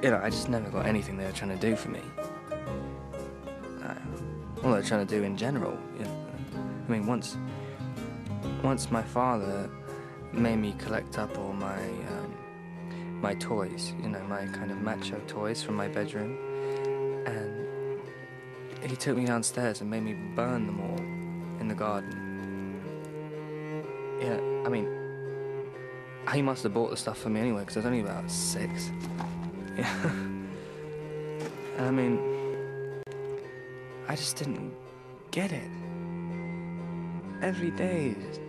You know, I just never got anything they were trying to do for me. Well, they're trying to do in general, you know. I mean, once my father made me collect up all my my toys, you know, my kind of macho toys from my bedroom, and he took me downstairs and made me burn them all in the garden. Yeah, I mean, he must have bought the stuff for me anyway, because I was only about 6. Yeah. I mean, I just didn't get it. Every day is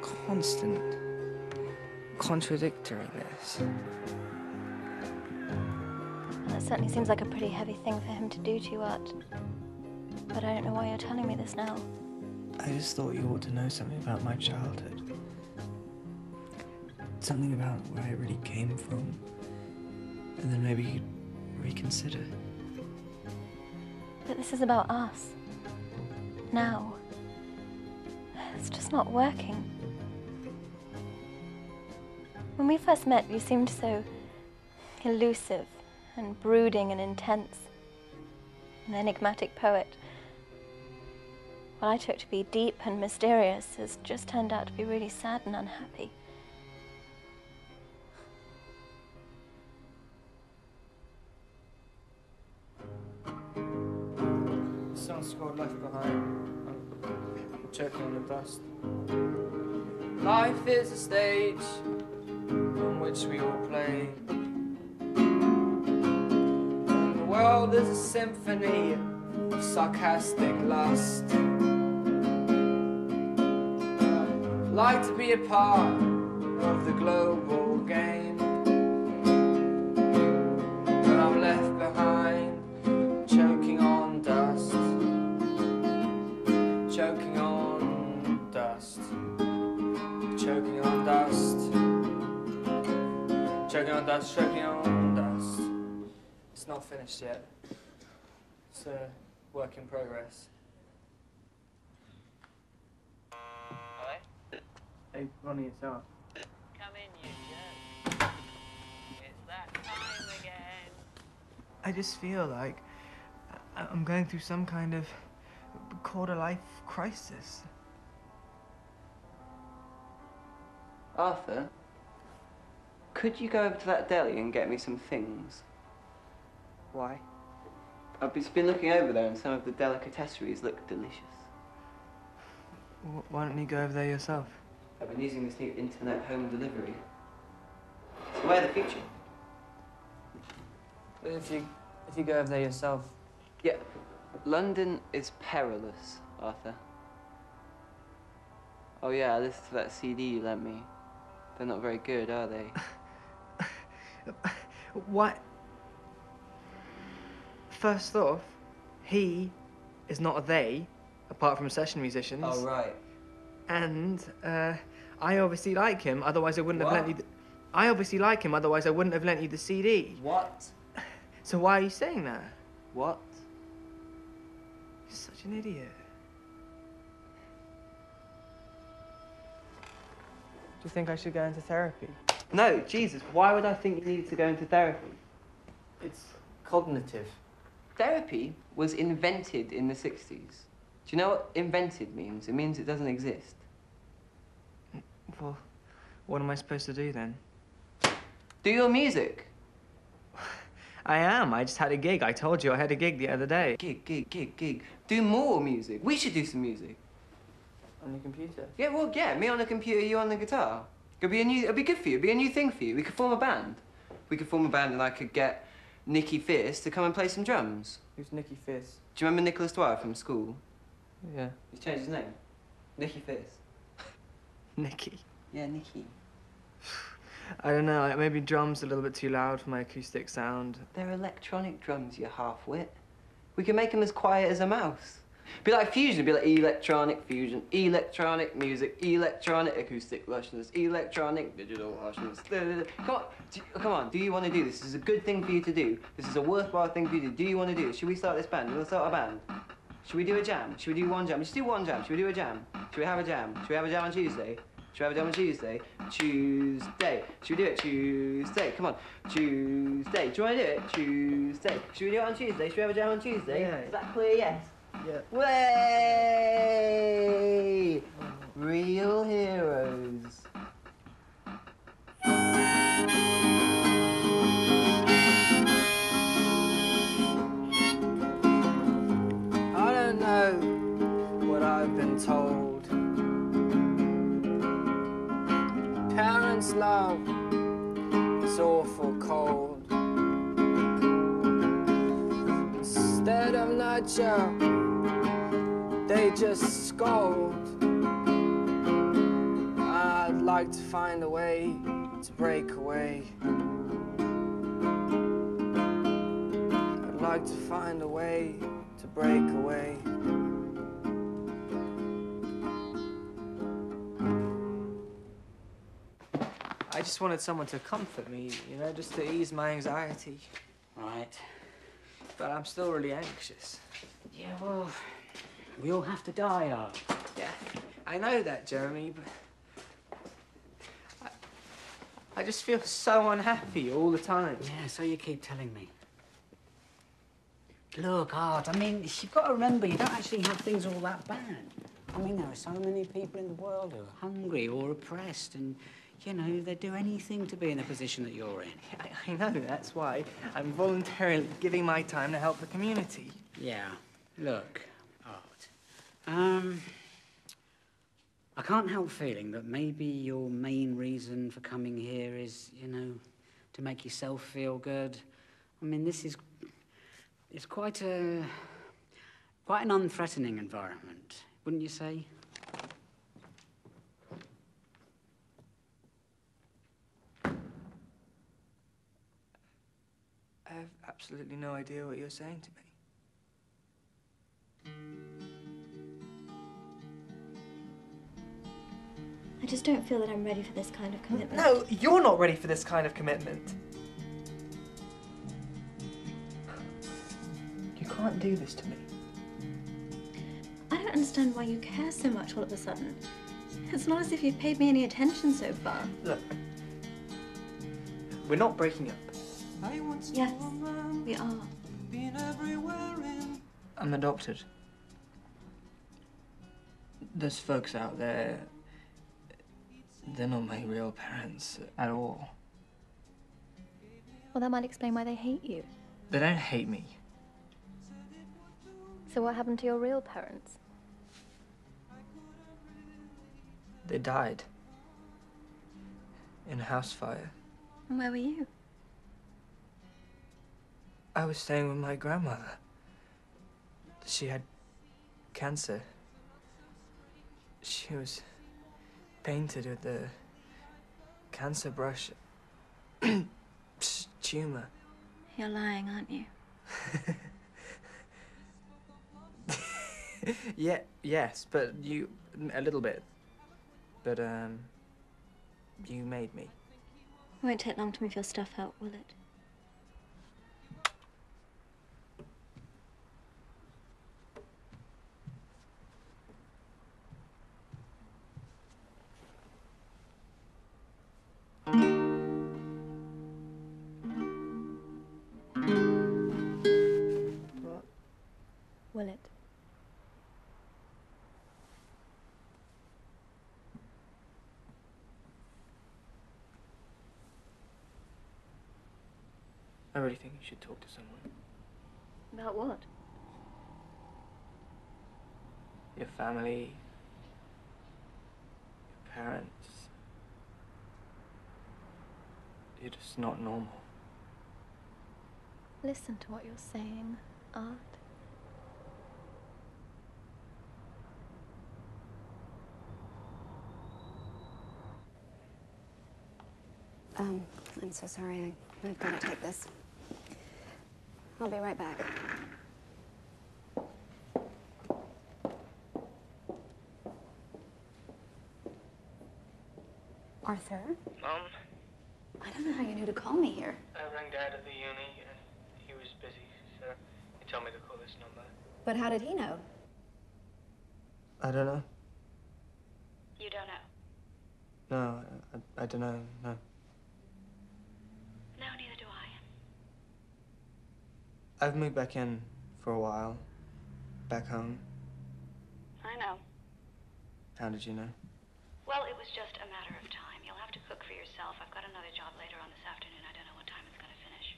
constant contradictoriness. That certainly seems like a pretty heavy thing for him to do to you, Art. But I don't know why you're telling me this now. I just thought you ought to know something about my childhood. Something about where I really came from. And then maybe you'd reconsider. But this is about us. Now. It's just not working. When we first met, you seemed so elusive and brooding and intense. An enigmatic poet. What I took to be deep and mysterious has just turned out to be really sad and unhappy. The song's called Left Behind. I'm choking on the dust. Life is a stage on which we all play. And the world is a symphony of sarcastic lust. I'd like to be a part of the global game, but I'm left behind, choking on dust. Choking on dust. Choking on dust. Choking on dust, choking on dust. It's not finished yet. It's a work in progress. Hello? Hey, Ronnie, it's Art. Come in, you jerk. It's that time again. I just feel like I'm going through some kind of quarter-life crisis. Arthur, could you go over to that deli and get me some things? Why? I've just been looking over there and some of the delicatessen look delicious. Why don't you go over there yourself? I've been using this new internet home delivery. It's the way of the future. But if you go over there yourself... Yeah, London is perilous, Arthur. Oh yeah, I listened to that CD you lent me. They're not very good, are they? What? First off, he is not a they, apart from session musicians. Oh, right. And, I obviously like him, otherwise I wouldn't have lent you the... I obviously like him, otherwise I wouldn't have lent you the CD. What? So why are you saying that? What? You're such an idiot. Do you think I should go into therapy? No, Jesus, why would I think you needed to go into therapy? It's cognitive. Therapy was invented in the 60s. Do you know what invented means? It means it doesn't exist. Well, what am I supposed to do then? Do your music. I am. I just had a gig. I told you I had a gig the other day. Gig. Do more music. We should do some music. On your computer? Yeah, well, yeah. Me on the computer, you on the guitar. It'd be good for you. It'd be a new thing for you. We could form a band. We could form a band and I could get Nicky Fierce to come and play some drums. Who's Nicky Fierce? Do you remember Nicholas Dwyer from school? Yeah. He's changed his name. Nicky Fierce. Nicky? Yeah, Nicky. I don't know. Maybe drums a little bit too loud for my acoustic sound. They're electronic drums, you half-wit. We can make them as quiet as a mouse. Be like fusion, be like electronic fusion, electronic music, electronic acoustic lushness, electronic digital harshness. Come on, do you want to do this? This is a good thing for you to do. This is a worthwhile thing for you to do. Do you want to do it? Should we start this band? We'll start a band. Should we do a jam? Should we do one jam? Just do one jam. Should we do a jam? Should we have a jam? Should we have a jam on Tuesday? Should we have it done on Tuesday? Tuesday. Should we do it Tuesday? Come on. Tuesday. Do you want to do it? Tuesday. Should we do it on Tuesday? Should we have it done on Tuesday? Yeah. Is that clear? Yes. Yeah. Way! Real heroes. I don't know what I've been told. Parents' love is awful cold. Instead of nurture, they just scold. I'd like to find a way to break away. I'd like to find a way to break away. I just wanted someone to comfort me, you know, just to ease my anxiety. Right. But I'm still really anxious. Yeah, well, we all have to die, Art. Yeah, I know that, Jeremy, but I just feel so unhappy all the time. Yeah, so you keep telling me. Look, Art, I mean, you've got to remember, you don't actually have things all that bad. I mean, there are so many people in the world who are hungry or oppressed, and, you know, they'd do anything to be in the position that you're in. I know, that's why I'm voluntarily giving my time to help the community. Yeah, look, Art, I can't help feeling that maybe your main reason for coming here is, you know, to make yourself feel good. I mean, it's quite an unthreatening environment, wouldn't you say? I have absolutely no idea what you're saying to me. I just don't feel that I'm ready for this kind of commitment. No, you're not ready for this kind of commitment. You can't do this to me. I don't understand why you care so much all of a sudden. It's not as if you've paid me any attention so far. Look, we're not breaking up. Yes, we are. I'm adopted. Those folks out there, they're not my real parents at all. Well, that might explain why they hate you. They don't hate me. So what happened to your real parents? They died in a house fire. And where were you? I was staying with my grandmother. She had cancer. She was painted with the cancer brush. Tumor. You're lying, aren't you? Yeah, yes, but you, a little bit. But, you made me. It won't take long to move your stuff out, will it? What? Will it? I really think you should talk to someone. About what? Your family, your parents. You're just not normal. Listen to what you're saying, Art. I'm so sorry. I've got to take this. I'll be right back. Arthur? Mom, I don't know how you knew to call me here. I rang Dad at the uni and he was busy, so he told me to call this number. But how did he know? I don't know. You don't know? No, I don't know, no. No, neither do I. I've moved back in for a while. Back home. I know. How did you know? Well, it was just a matter of time. You'll have to cook for yourself. I've got another job later on this afternoon. I don't know what time it's going to finish.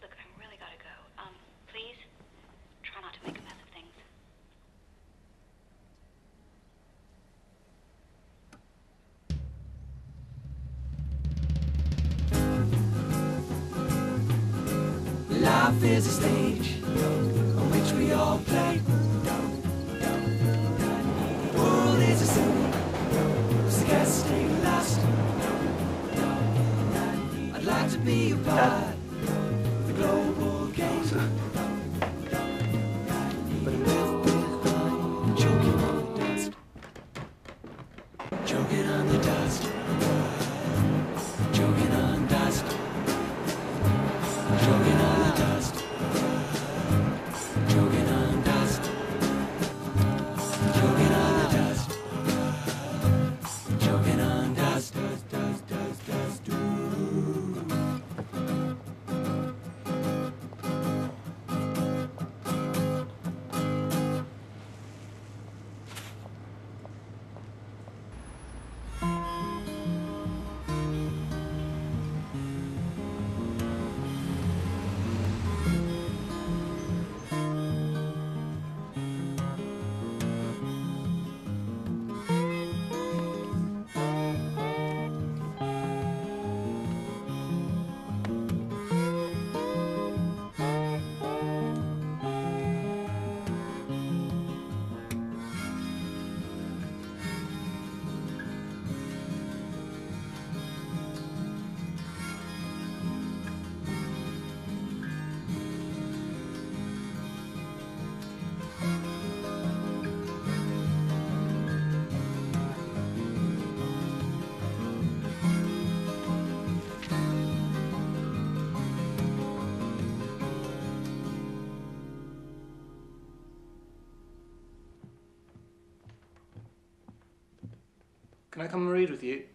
Look, I really got to go. Please, try not to make a mess of things. Life is a stage on which we all play. The world is a city, so guess stay lost. I'd like to be a part of the global game. Choking on the dust. Choking on the dust. Choking on dust. Choking on the dust. Choking on dust. Choking on the dust. Choking on dust. Dust. Can I come and read with you?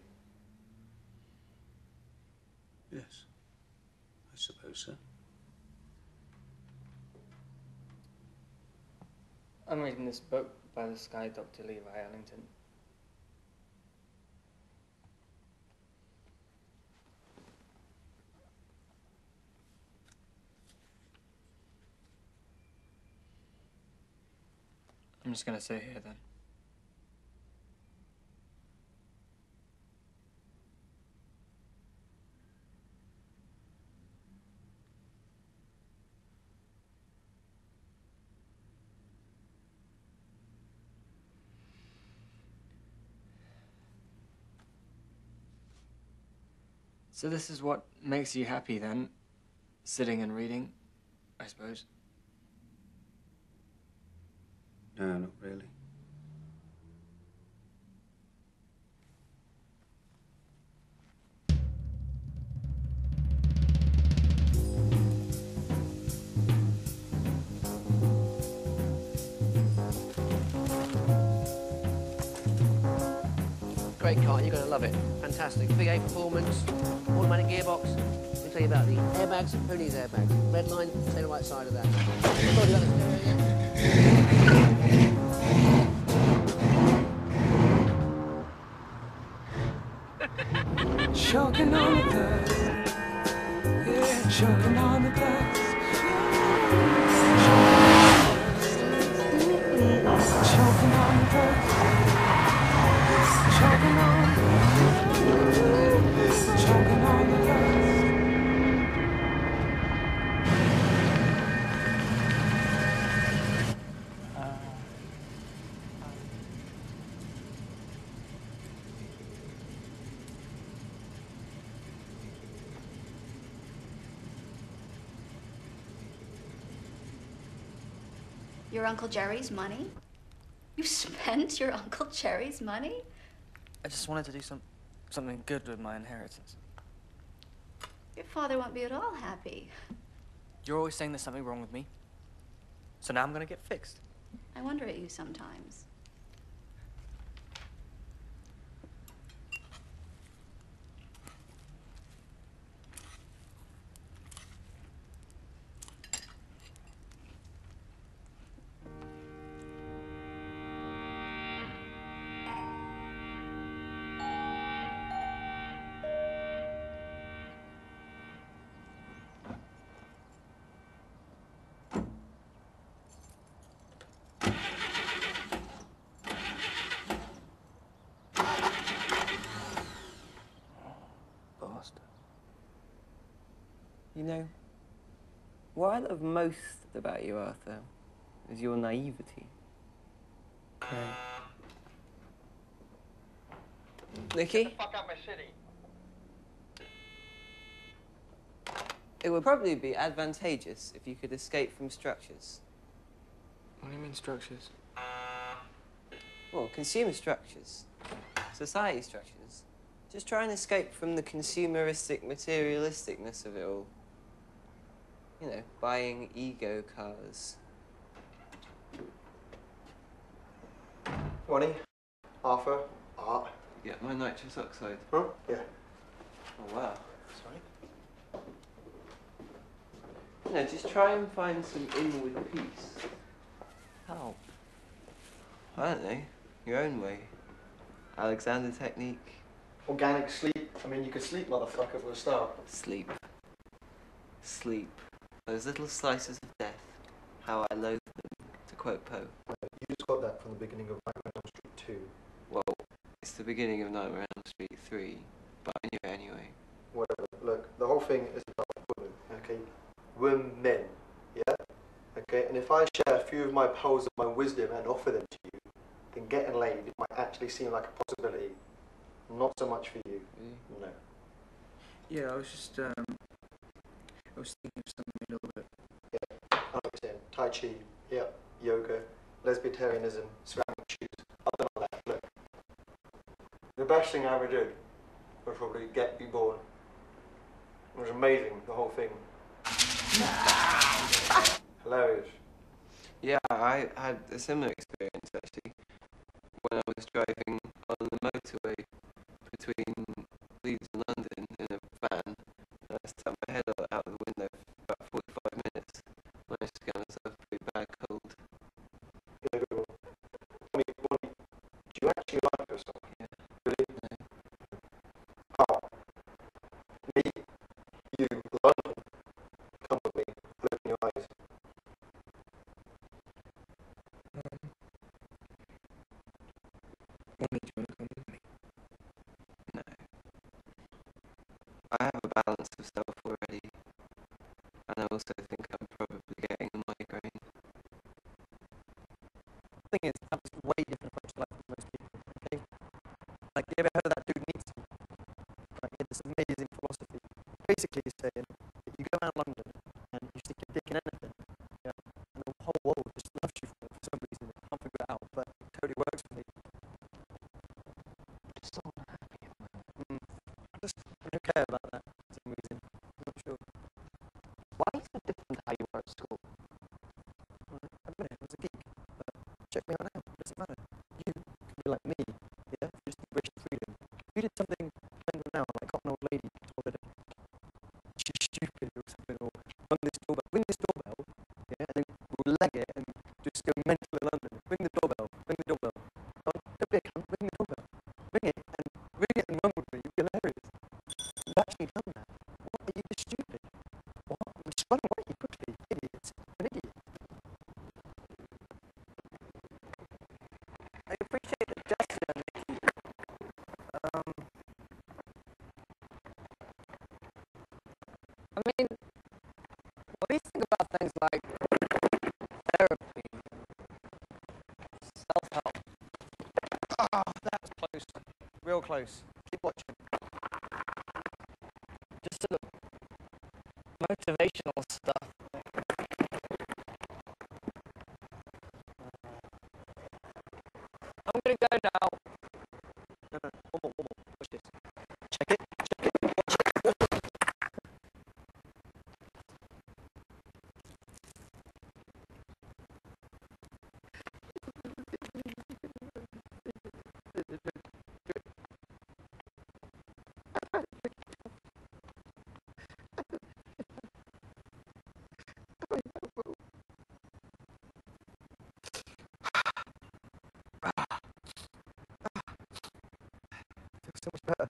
Yes, I suppose so. I'm reading this book by this guy, Dr. Levi Ellington. I'm just gonna sit here then. So this is what makes you happy then? Sitting and reading, I suppose? No, not really. Great car, you're going to love it. Fantastic. V8 performance, automatic gearbox. Let me tell you about the airbags. Who needs airbags? Red line, stay the right side of that. Choking on the dust. Yeah, choking on the dust. Choking on the dust. Choking on the dust. Your Uncle Jerry's money? You spent your Uncle Jerry's money? I just wanted to do something good with my inheritance. Your father won't be at all happy. You're always saying there's something wrong with me. So now I'm gonna get fixed. I wonder at you sometimes. You know, what I love most about you, Arthur, is your naivety. Right. Nicky? Get the fuck out my city. It would probably be advantageous if you could escape from structures. What do you mean structures? Well, consumer structures, society structures. Just try and escape from the consumeristic materialisticness of it all. You know, buying ego cars. Ronnie, Arthur, Art. Yeah, my nitrous oxide. Huh? Yeah. Oh, wow. Sorry? You know, just try and find some inward peace. How? I don't know, your own way. Alexander technique. Organic sleep. I mean, you could sleep, motherfucker, for a start. Sleep. Sleep. Those little slices of death. How I loathe them, to quote Poe. You just got that from the beginning of Nightmare on Elm Street 2. Well, it's the beginning of Nightmare on Elm Street 3, but I knew it anyway. Whatever. Look, the whole thing is about women, okay? Women, yeah? Okay, and if I share a few of my pearls of my wisdom and offer them to you, then getting laid might actually seem like a possibility. Not so much for you. Really? No. Yeah, I was just I was thinking of something a little bit. I know what you're saying. Tai Chi, yeah, yoga, lesbianism, ceramic shoes. Other than that, look. The best thing I ever did was probably get be born. It was amazing, the whole thing. Hilarious. Yeah, I had a similar experience actually when I was driving on the motorway between Leeds and London in a van. And I stuck my head out of the window for about 45 minutes. Managed to get myself a pretty bad cold. Yeah, good one. Bonnie, do you actually like yourself? Yeah. Really? No. Oh. Me, you, London. Come with me. Look in your eyes. When did you want to come with me? No. I have a balance of self already. And I also think I'm probably getting a migraine. The thing is, I have this way different approach to life than most people, okay? Like, you ever heard of that dude Nietzsche? Like, he had this amazing philosophy. Basically, he's saying that you go around London and you stick your dick in anything, yeah? And the whole world just loves you for some reason. I can't figure it out, but it totally works for me. Just so unhappy at the moment. I don't care about that for some reason. I'm not sure. Why is it different how you were at school? I admit it, I was a geek, but check me out now. It doesn't matter. You can be like me, yeah? You just embrace freedom. If you did something random now, like got an old lady, told her that she's stupid or something, or ring this doorbell, yeah? And then we'll leg it and just go mental in London. Ring the doorbell, ring the doorbell. Oh, don't be a cunt, ring the doorbell. Ring it and run with me. You'd be hilarious. You've actually done that. What? Are you just stupid? What? Just run away quickly, idiots. An idiot. I appreciate the gesture, Nicky. I mean, what do you think about things like therapy, self-help? Oh, that was close. Real close. Keep watching. Just sort of motivational stuff. I'm gonna go now. No. One more. Watch this. Check it. Watch it. Feels so much better.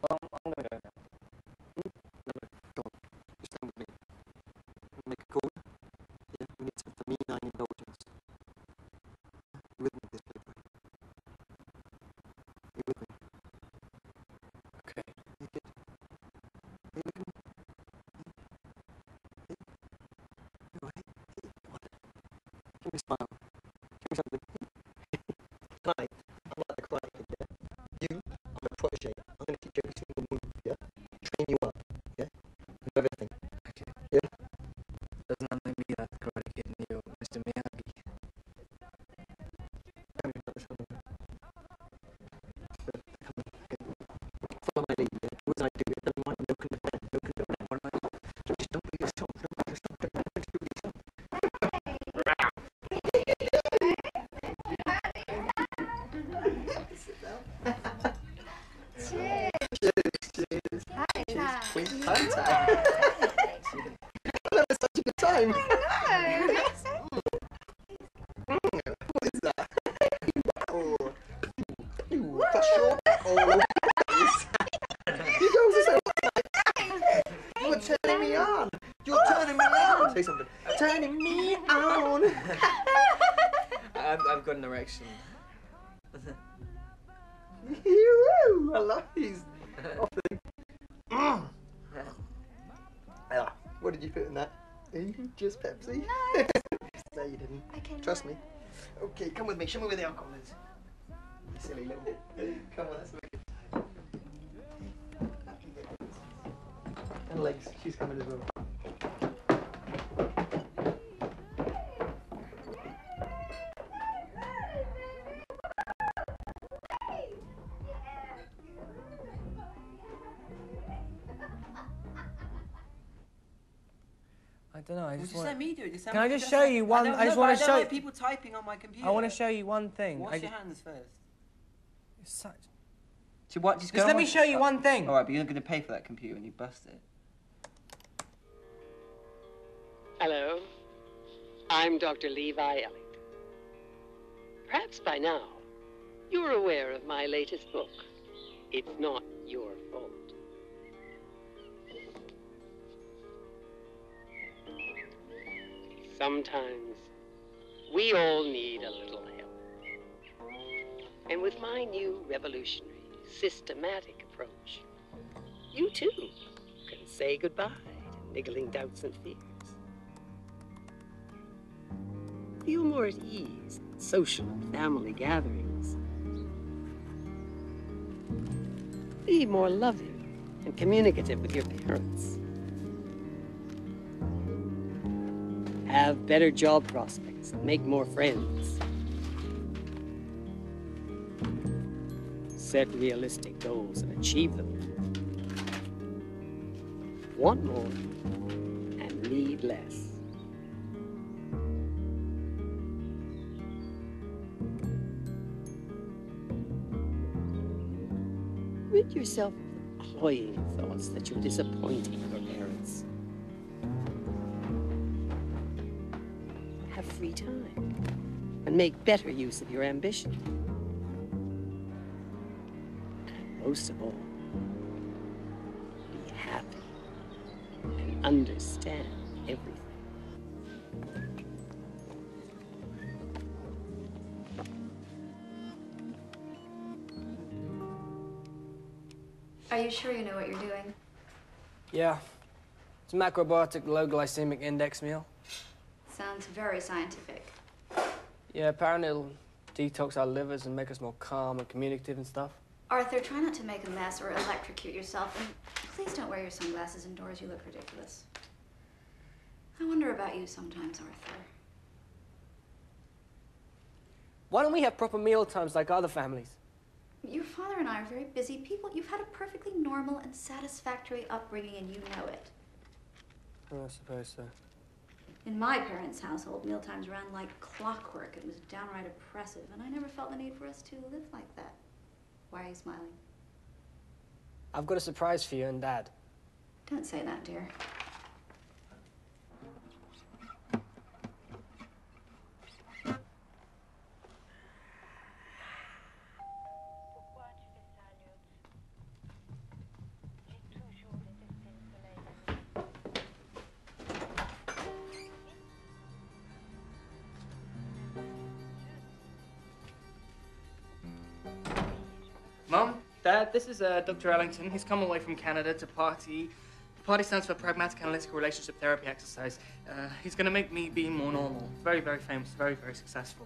Well, I'm gonna go now. No, go on. Just stand with me. Make a call. Give me a smile. Give me something. Tonight, I'm like the karate kid, yeah? You, I'm a protege. I'm going to teach you every single move, yeah? Train you up, yeah? And everything. Okay. Yeah? Doesn't that make me like the Karate Kid and you, Mr. Miyagi? Tell me about this one. Follow my lead, yeah? Do as I do, it doesn't mind milking the pan, milking the pan. What am I doing? Just don't be yourself, don't be yourself, don't be yourself. Sit down. Cheers. Cheers. Hi. Cheers. Time time. I'm having such a good time. What is that? Oh. That's your oh. You girls are so nice. You're turning me on. You're turning me on. Say something. Turning me on. I've got an erection. I love these. What did you put in that? Just Pepsi? No. No, you didn't. I can Trust me. Okay, come with me. Show me where the alcohol is. You silly little. Come on, let's make it time. And legs. She's coming as well. I don't know. I just Just want. let me do it. Just Can I just show you one? I just want to show you. People typing on my computer. I want to show you one thing. Wash your hands first. It's such. So what? Just let me show you one thing. All right, but you're not going to pay for that computer when you bust it. Hello, I'm Dr. Levi Ellington. Perhaps by now, you're aware of my latest book, It's Not Your Fault. Sometimes, we all need a little help. And with my new revolutionary, systematic approach, you too can say goodbye to niggling doubts and fears. Feel more at ease at social and family gatherings. Be more loving and communicative with your parents. Have better job prospects and make more friends. Set realistic goals and achieve them. Want more and need less. Rid yourself of the cloying thoughts that you're disappointing your parents. Have free time and make better use of your ambition. And most of all, be happy and understand everything. Are you sure you know what you're doing? Yeah. It's a macrobiotic low glycemic index meal. Sounds very scientific. Yeah, apparently it'll detox our livers and make us more calm and communicative and stuff. Arthur, try not to make a mess or electrocute yourself. And please don't wear your sunglasses indoors. You look ridiculous. I wonder about you sometimes, Arthur. Why don't we have proper meal times like other families? Your father and I are very busy people. You've had a perfectly normal and satisfactory upbringing, and you know it. I suppose so. In my parents' household, mealtimes ran like clockwork. It was downright oppressive, and I never felt the need for us to live like that. Why are you smiling? I've got a surprise for you and Dad. Don't say that, dear. Mum, Dad, this is Dr. Ellington. He's come away from Canada to party Party stands for Pragmatic Analytical Relationship Therapy Exercise. He's going to make me be more normal. Very, very famous, very, very successful.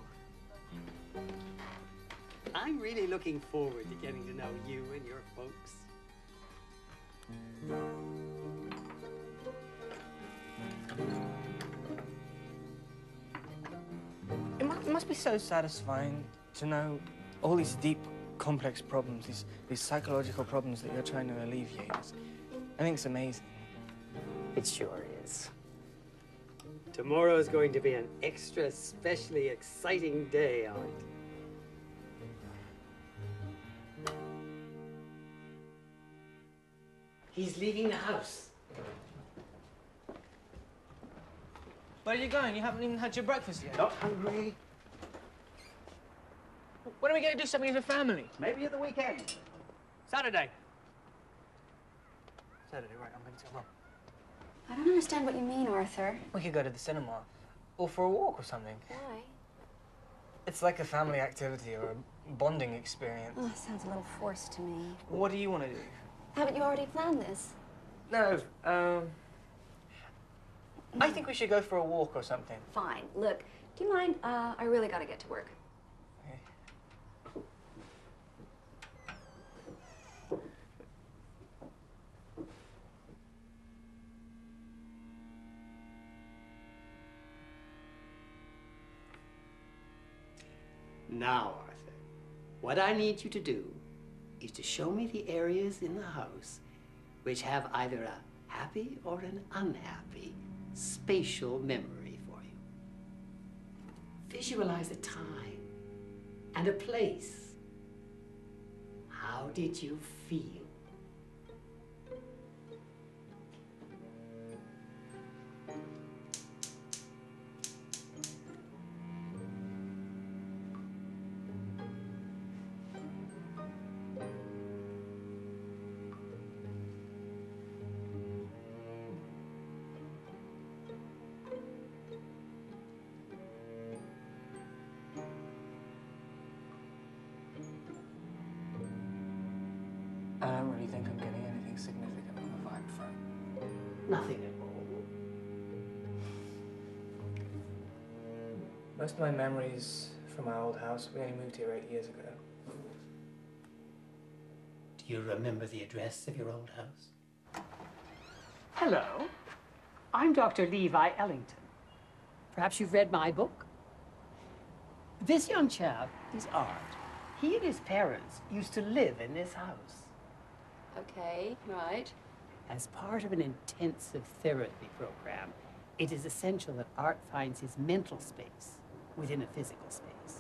I'm really looking forward to getting to know you and your folks. It must be so satisfying to know all these deep, complex problems, these psychological problems that you're trying to alleviate. I think it's amazing. It sure is. Tomorrow is going to be an extra especially exciting day, Aunt. He's leaving the house. Where are you going? You haven't even had your breakfast yet. Not hungry. When are we going to do something as a family? Maybe at the weekend. Saturday. Saturday, right, I'm going to tell Mum. I don't understand what you mean, Arthur. We could go to the cinema. Or for a walk or something. Why? It's like a family activity or a bonding experience. Oh, sounds a little forced to me. What do you want to do? Haven't you already planned this? No, I think we should go for a walk or something. Fine. Look, do you mind? I really gotta get to work. Okay. Now, Arthur, what I need you to do is to show me the areas in the house which have either a happy or an unhappy spatial memory for you. Visualize a time and a place. How did you feel? I don't really think I'm getting anything significant on the vibe front. Nothing at all. Most of my memories from our old house, we only moved here 8 years ago. Do you remember the address of your old house? Hello, I'm Dr. Levi Ellington. Perhaps you've read my book? This young chap is Art. He and his parents used to live in this house. Okay, right. As part of an intensive therapy program, it is essential that Art finds his mental space within a physical space.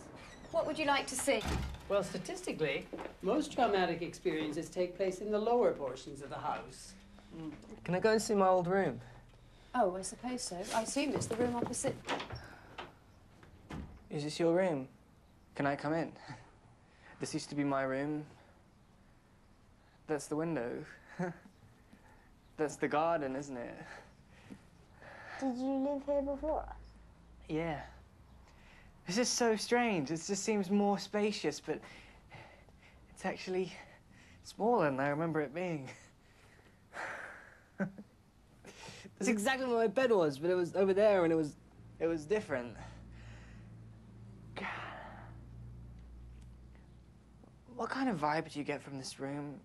What would you like to see? Well, statistically, most traumatic experiences take place in the lower portions of the house. Can I go and see my old room? Oh, I suppose so. I assume it's the room opposite. Is this your room? Can I come in? This used to be my room. That's the window. That's the garden, isn't it? Did you live here before us? Yeah. This is so strange. It just seems more spacious, but it's actually smaller than I remember it being. That's exactly where my bed was, but it was over there and it was different. What kind of vibe do you get from this room?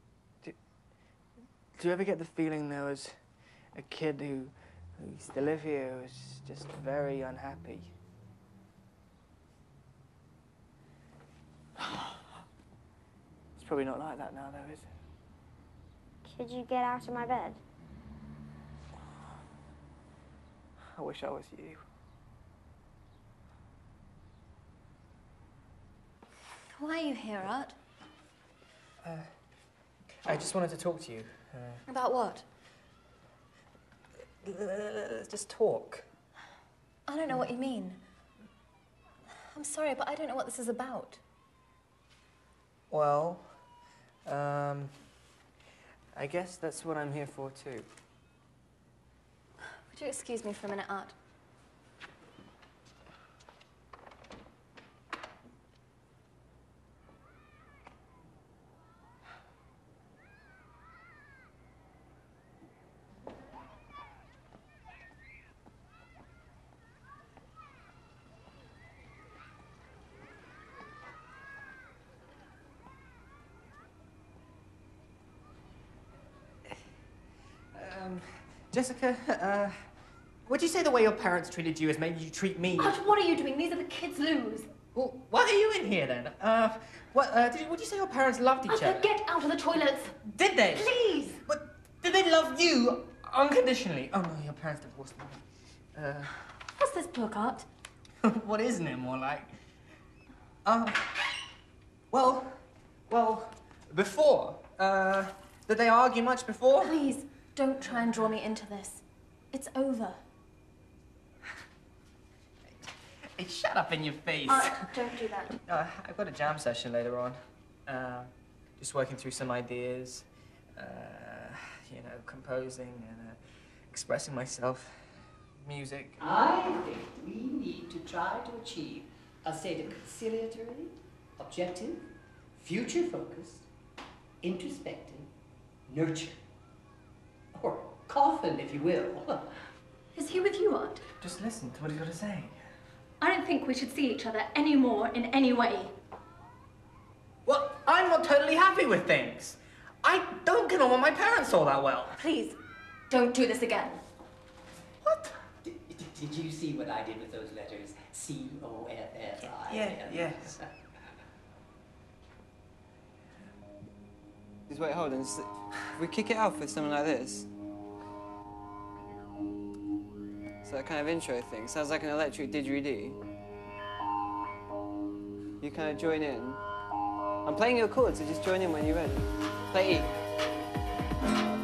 Do you ever get the feeling there was a kid who used to live here who was just very unhappy? It's probably not like that now, though, is it? Could you get out of my bed? I wish I was you. Why are you here, Art? I just wanted to talk to you. About what? Let's just talk. I don't know what you mean. I'm sorry, but I don't know what this is about. Well, I guess that's what I'm here for, too. Would you excuse me for a minute, Art? Jessica, would you say the way your parents treated you has made you treat me? Arch, what are you doing? These are the kids' loos. Well, why are you in here then? Would you say your parents loved each other? Get out of the toilets. Did they? Please. But did they love you unconditionally? Oh no, your parents divorced me. What's this book, Art? What isn't it more like? Before. Did they argue much before? Please, don't try and draw me into this. It's over. Hey, shut up in your face. Don't do that. I've got a jam session later on. Just working through some ideas. Composing and expressing myself. Music. I think we need to try to achieve a state of conciliatory, objective, future-focused, introspective, nurture. Or coffin, if you will. Is he with you, Art? Just listen to what he's got to say. I don't think we should see each other anymore in any way. Well, I'm not totally happy with things. I don't get on with my parents all that well. Please, don't do this again. Did you see what I did with those letters? C-O-F-F-I. Yes. Just wait, hold on. If we kick it off with something like this. So that kind of intro thing. Sounds like an electric didgeridoo. You kind of join in. I'm playing your chords, so just join in when you're ready. Play E.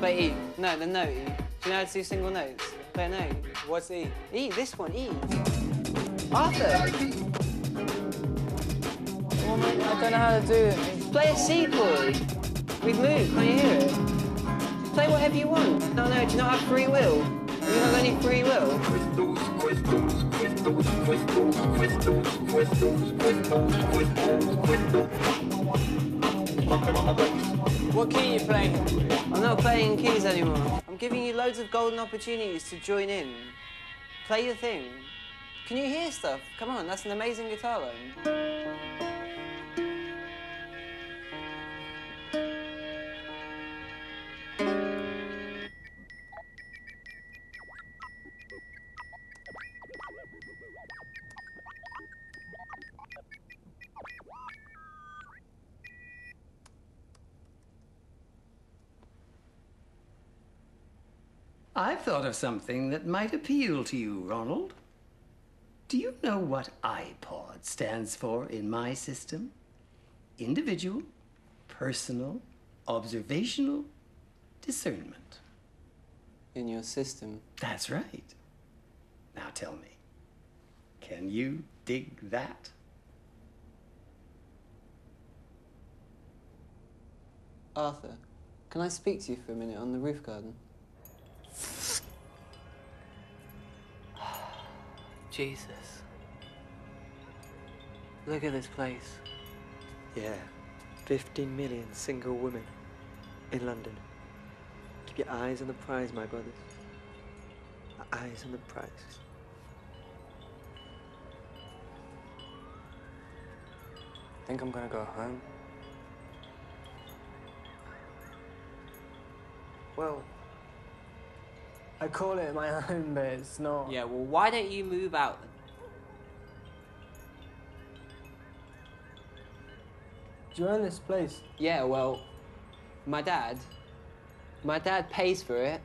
Play E. No, the note E. Do you know how to do single notes? Play a note. What's E? E, this one, E. Arthur! Well, mate, I don't know how to do it. Play a C chord. We've moved, can't you hear it? Play whatever you want. No, do you not have free will? Have you not got any free will? What key are you playing? I'm not playing keys anymore. I'm giving you loads of golden opportunities to join in. Play your thing. Can you hear stuff? Come on, that's an amazing guitar line. I've thought of something that might appeal to you, Ronald. Do you know what iPod stands for in my system? Individual, personal, observational, discernment. In your system? That's right. Now tell me, can you dig that? Arthur, can I speak to you for a minute on the roof garden? Jesus. Look at this place. Yeah, 15 million single women in London. Keep your eyes on the prize, my brothers. Eyes on the prize. Think I'm gonna go home? Well, I call it my home, but it's not. Yeah, well, why don't you move out then? Do you own this place? Yeah, well, my dad pays for it.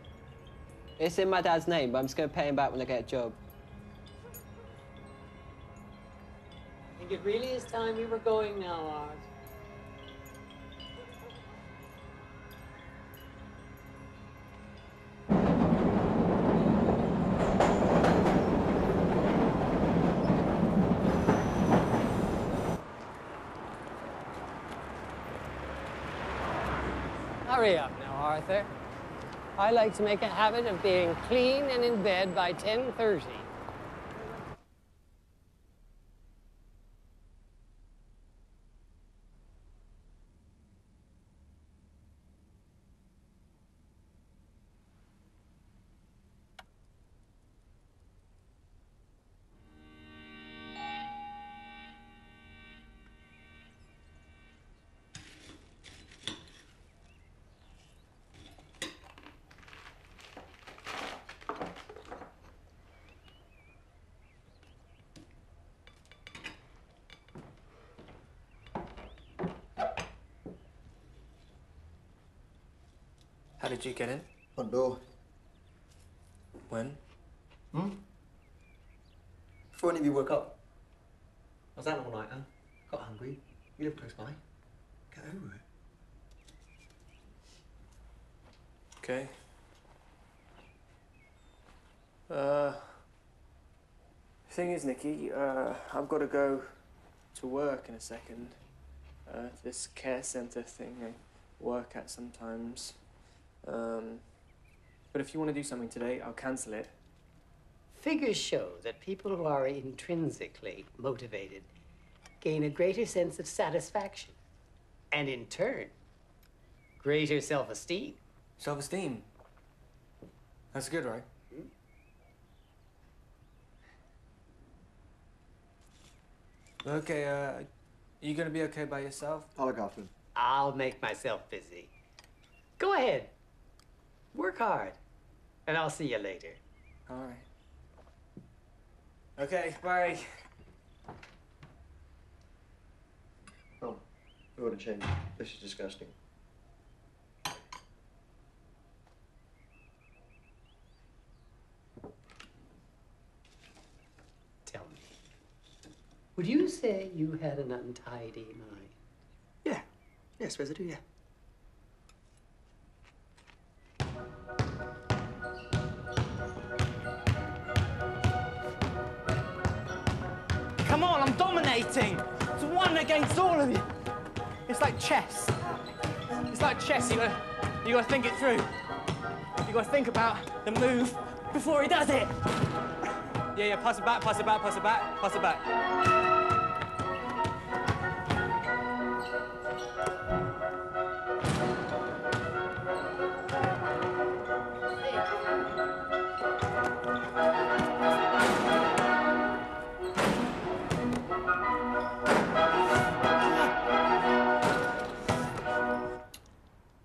It's in my dad's name, but I'm just going to pay him back when I get a job. I think it really is time we were going now, Art. Hurry up now, Arthur. I like to make a habit of being clean and in bed by 10:30. How did you get in? Front door. When? Before any of you woke up. I was out all night, huh? Got hungry. You live close by. Get over it. Okay. Thing is, Nikki, I've got to go to work in a second. This care centre thing I work at sometimes. But if you want to do something today, I'll cancel it. Figures show that people who are intrinsically motivated gain a greater sense of satisfaction, and in turn, greater self-esteem. Self-esteem? That's good, right? Okay, are you gonna be okay by yourself? I'll look after him. I'll make myself busy. Go ahead. Work hard, and I'll see you later. All right. Okay, bye. Oh, we ought to change. This is disgusting. Tell me, would you say you had an untidy mind? Yeah. Yeah, I suppose I do, yeah. Come on, I'm dominating. It's one against all of you. It's like chess. It's like chess. You gotta think it through. You gotta think about the move before he does it. Yeah, pass it back, pass it back, pass it back, pass it back.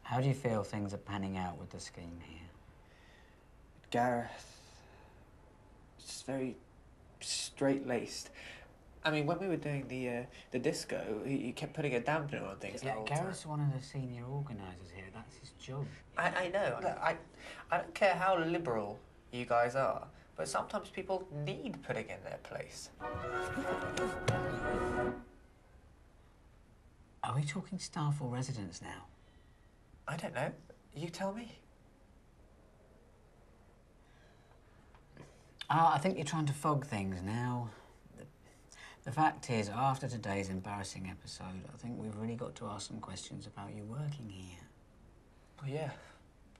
How do you feel things are panning out with the scheme here? Gareth, just very straight-laced. I mean, when we were doing the disco, he kept putting a dampener on things. Yeah, the whole time. Gareth's one of the senior organisers here. That's his job. I know. Look, I don't care how liberal you guys are, but sometimes people need putting in their place. Are we talking staff or residents now? I don't know. You tell me. I think you're trying to fog things now. The fact is, after today's embarrassing episode, I think we've really got to ask some questions about you working here. Well, yeah,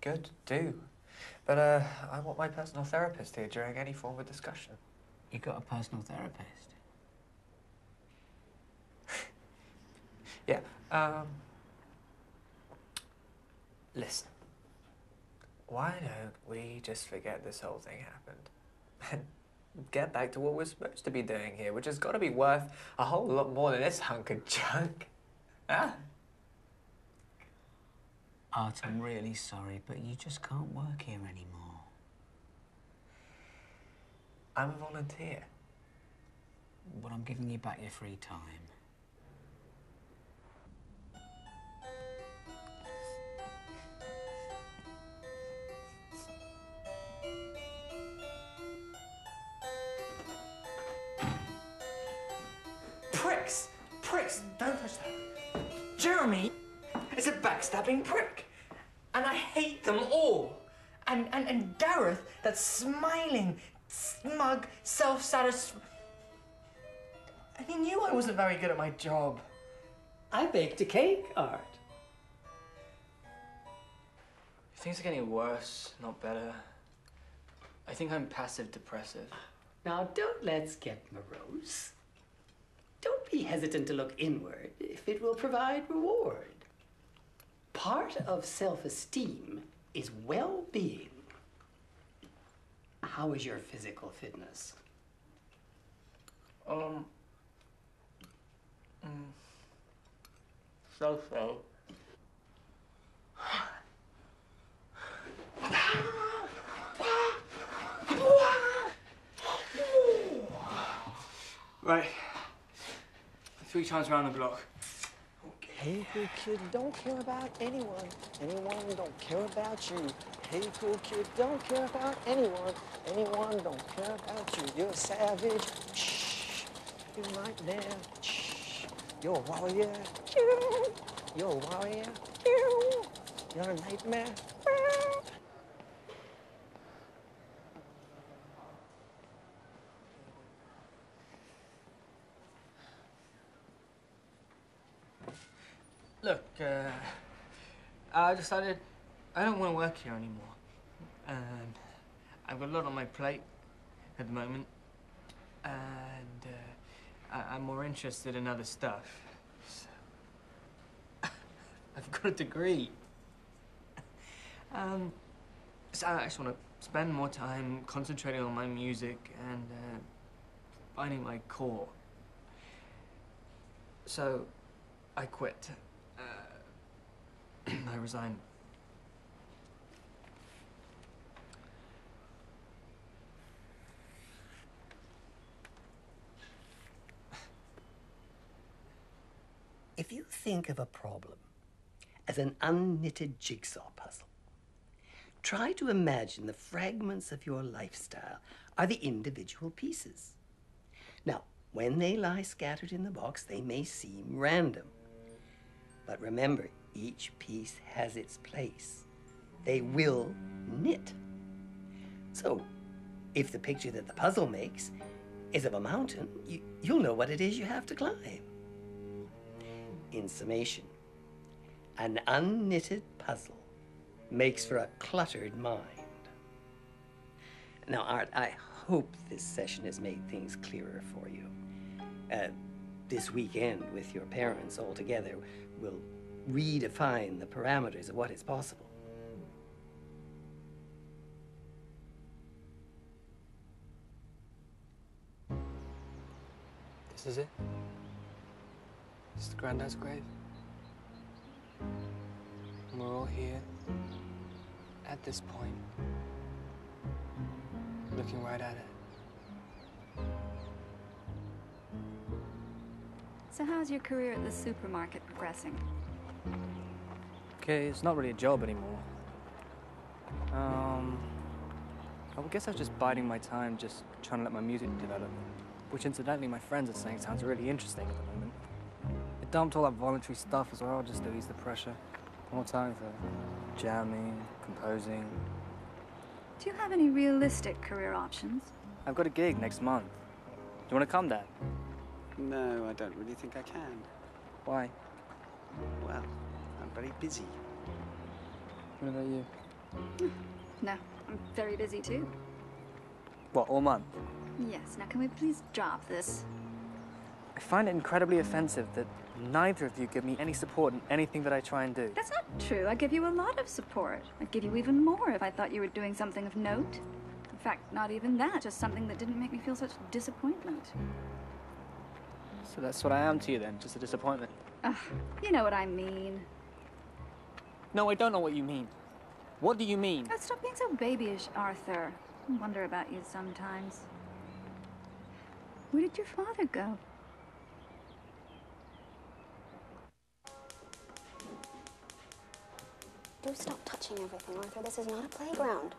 good, do. But I want my personal therapist here during any form of discussion. You got a personal therapist? Yeah, listen. Why don't we just forget this whole thing happened and get back to what we're supposed to be doing here, which has got to be worth a whole lot more than this hunk of junk. Huh? Art, I'm really sorry, but you just can't work here anymore. I'm a volunteer. But I'm giving you back your free time. Pricks, don't touch that. Jeremy is a backstabbing prick. And I hate them all. And Gareth, that smiling, smug, self-satisfied... And he knew I wasn't very good at my job. I baked a cake, Art. Things are getting worse, not better. I think I'm passive-depressive. Now, don't let's get morose. Don't be hesitant to look inward if it will provide reward. Part of self-esteem is well-being. How is your physical fitness? So-so. Right. 3 times around the block. Okay. Hey, cool kid, don't care about anyone. Anyone don't care about you. Hey, cool kid, don't care about anyone. Anyone don't care about you. You're a savage. Shh. You're a nightmare. Shh. You're a warrior. You're a warrior. You're a nightmare. Look, I decided I don't want to work here anymore. And I've got a lot on my plate at the moment. And I'm more interested in other stuff. So I've got a degree. So I just want to spend more time concentrating on my music and finding my core. So I quit. I resigned. If you think of a problem as an unknitted jigsaw puzzle, try to imagine the fragments of your lifestyle are the individual pieces. Now, when they lie scattered in the box, they may seem random. But remember, each piece has its place. They will knit. So, if the picture that the puzzle makes is of a mountain, you'll know what it is you have to climb. In summation, an unknitted puzzle makes for a cluttered mind. Now, Art, I hope this session has made things clearer for you. This weekend with your parents all together will redefine the parameters of what is possible. This is it? This is the granddad's grave? And we're all here, at this point, looking right at it. So how's your career at the supermarket progressing? Okay, it's not really a job anymore. I guess I was just biding my time, just trying to let my music develop. Which, incidentally, my friends are saying sounds really interesting at the moment. I dumped all that voluntary stuff as well, just to ease the pressure. More time for jamming, composing. Do you have any realistic career options? I've got a gig next month. Do you want to come, Dad? No, I don't really think I can. Why? Well, I'm very busy. What about you? No, I'm very busy too. What, all month? Yes, now can we please drop this? I find it incredibly offensive that neither of you give me any support in anything that I try and do. That's not true. I give you a lot of support. I'd give you even more if I thought you were doing something of note. In fact, not even that, just something that didn't make me feel such disappointment. So that's what I am to you then, just a disappointment. Ugh, you know what I mean. No, I don't know what you mean. What do you mean? Oh, stop being so babyish, Arthur. I wonder about you sometimes. Where did your father go? Do stop touching everything, Arthur. This is not a playground.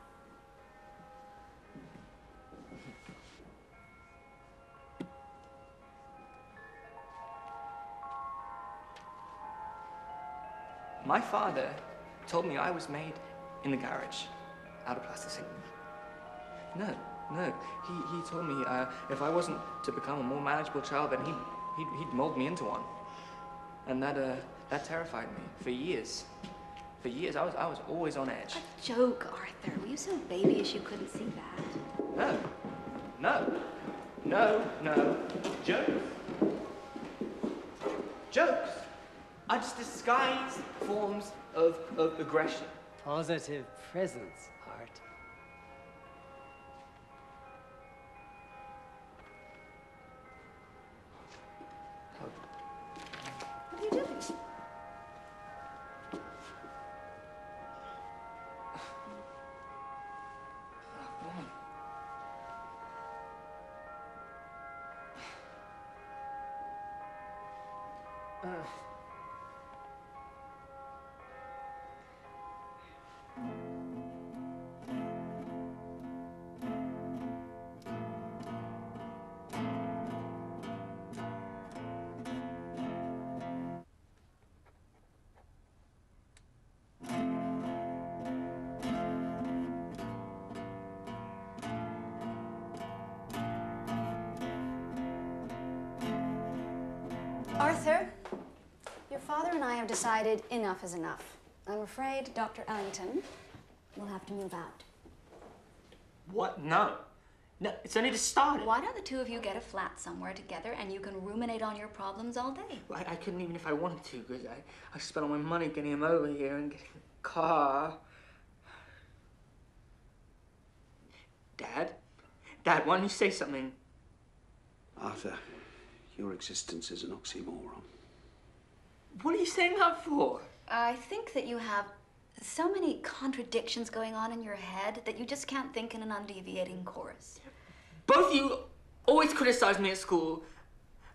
My father told me I was made in the garage, out of plasticine. No. He told me if I wasn't to become a more manageable child, then he'd mold me into one. And that terrified me for years. For years, I was always on edge. A joke, Arthur. Were you so babyish you couldn't see that? No. Jokes are just disguised forms of aggression. Positive presence, Art. What are you doing? Arthur, your father and I have decided enough is enough. I'm afraid Dr. Ellington will have to move out. What? No. No, it's only just started. Why don't the two of you get a flat somewhere together and you can ruminate on your problems all day? Well, I couldn't even if I wanted to, because I spent all my money getting him over here and getting a car. Dad? Dad, why don't you say something? Arthur, your existence is an oxymoron. What are you saying that for? I think that you have so many contradictions going on in your head that you just can't think in an undeviating chorus. Both of you always criticize me at school,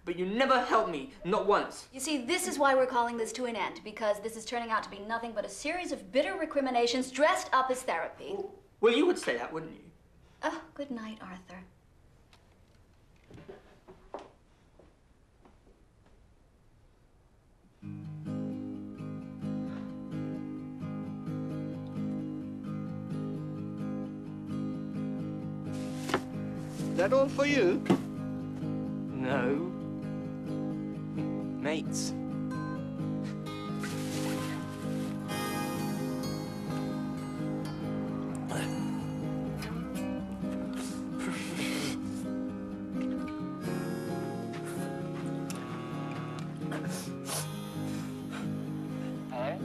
but you never help me, not once. You see, this is why we're calling this to an end, because this is turning out to be nothing but a series of bitter recriminations dressed up as therapy. Well, you would say that, wouldn't you? Oh, good night, Arthur. Is that all for you? No. Mates. Hello?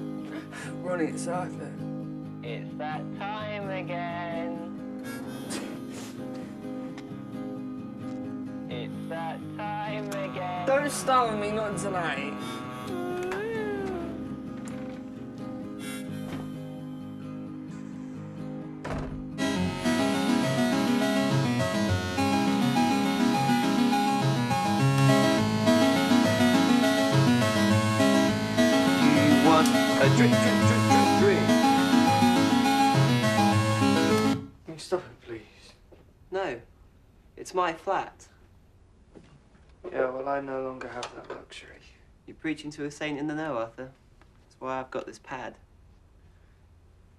Ronnie, it's Arthur. It's that time again. It's that time again. Don't start with me, not tonight. You want a drink. Can you stop it, please? No, it's my flat. Yeah, well, I no longer have that luxury. You're preaching to a saint in the know, Arthur. That's why I've got this pad.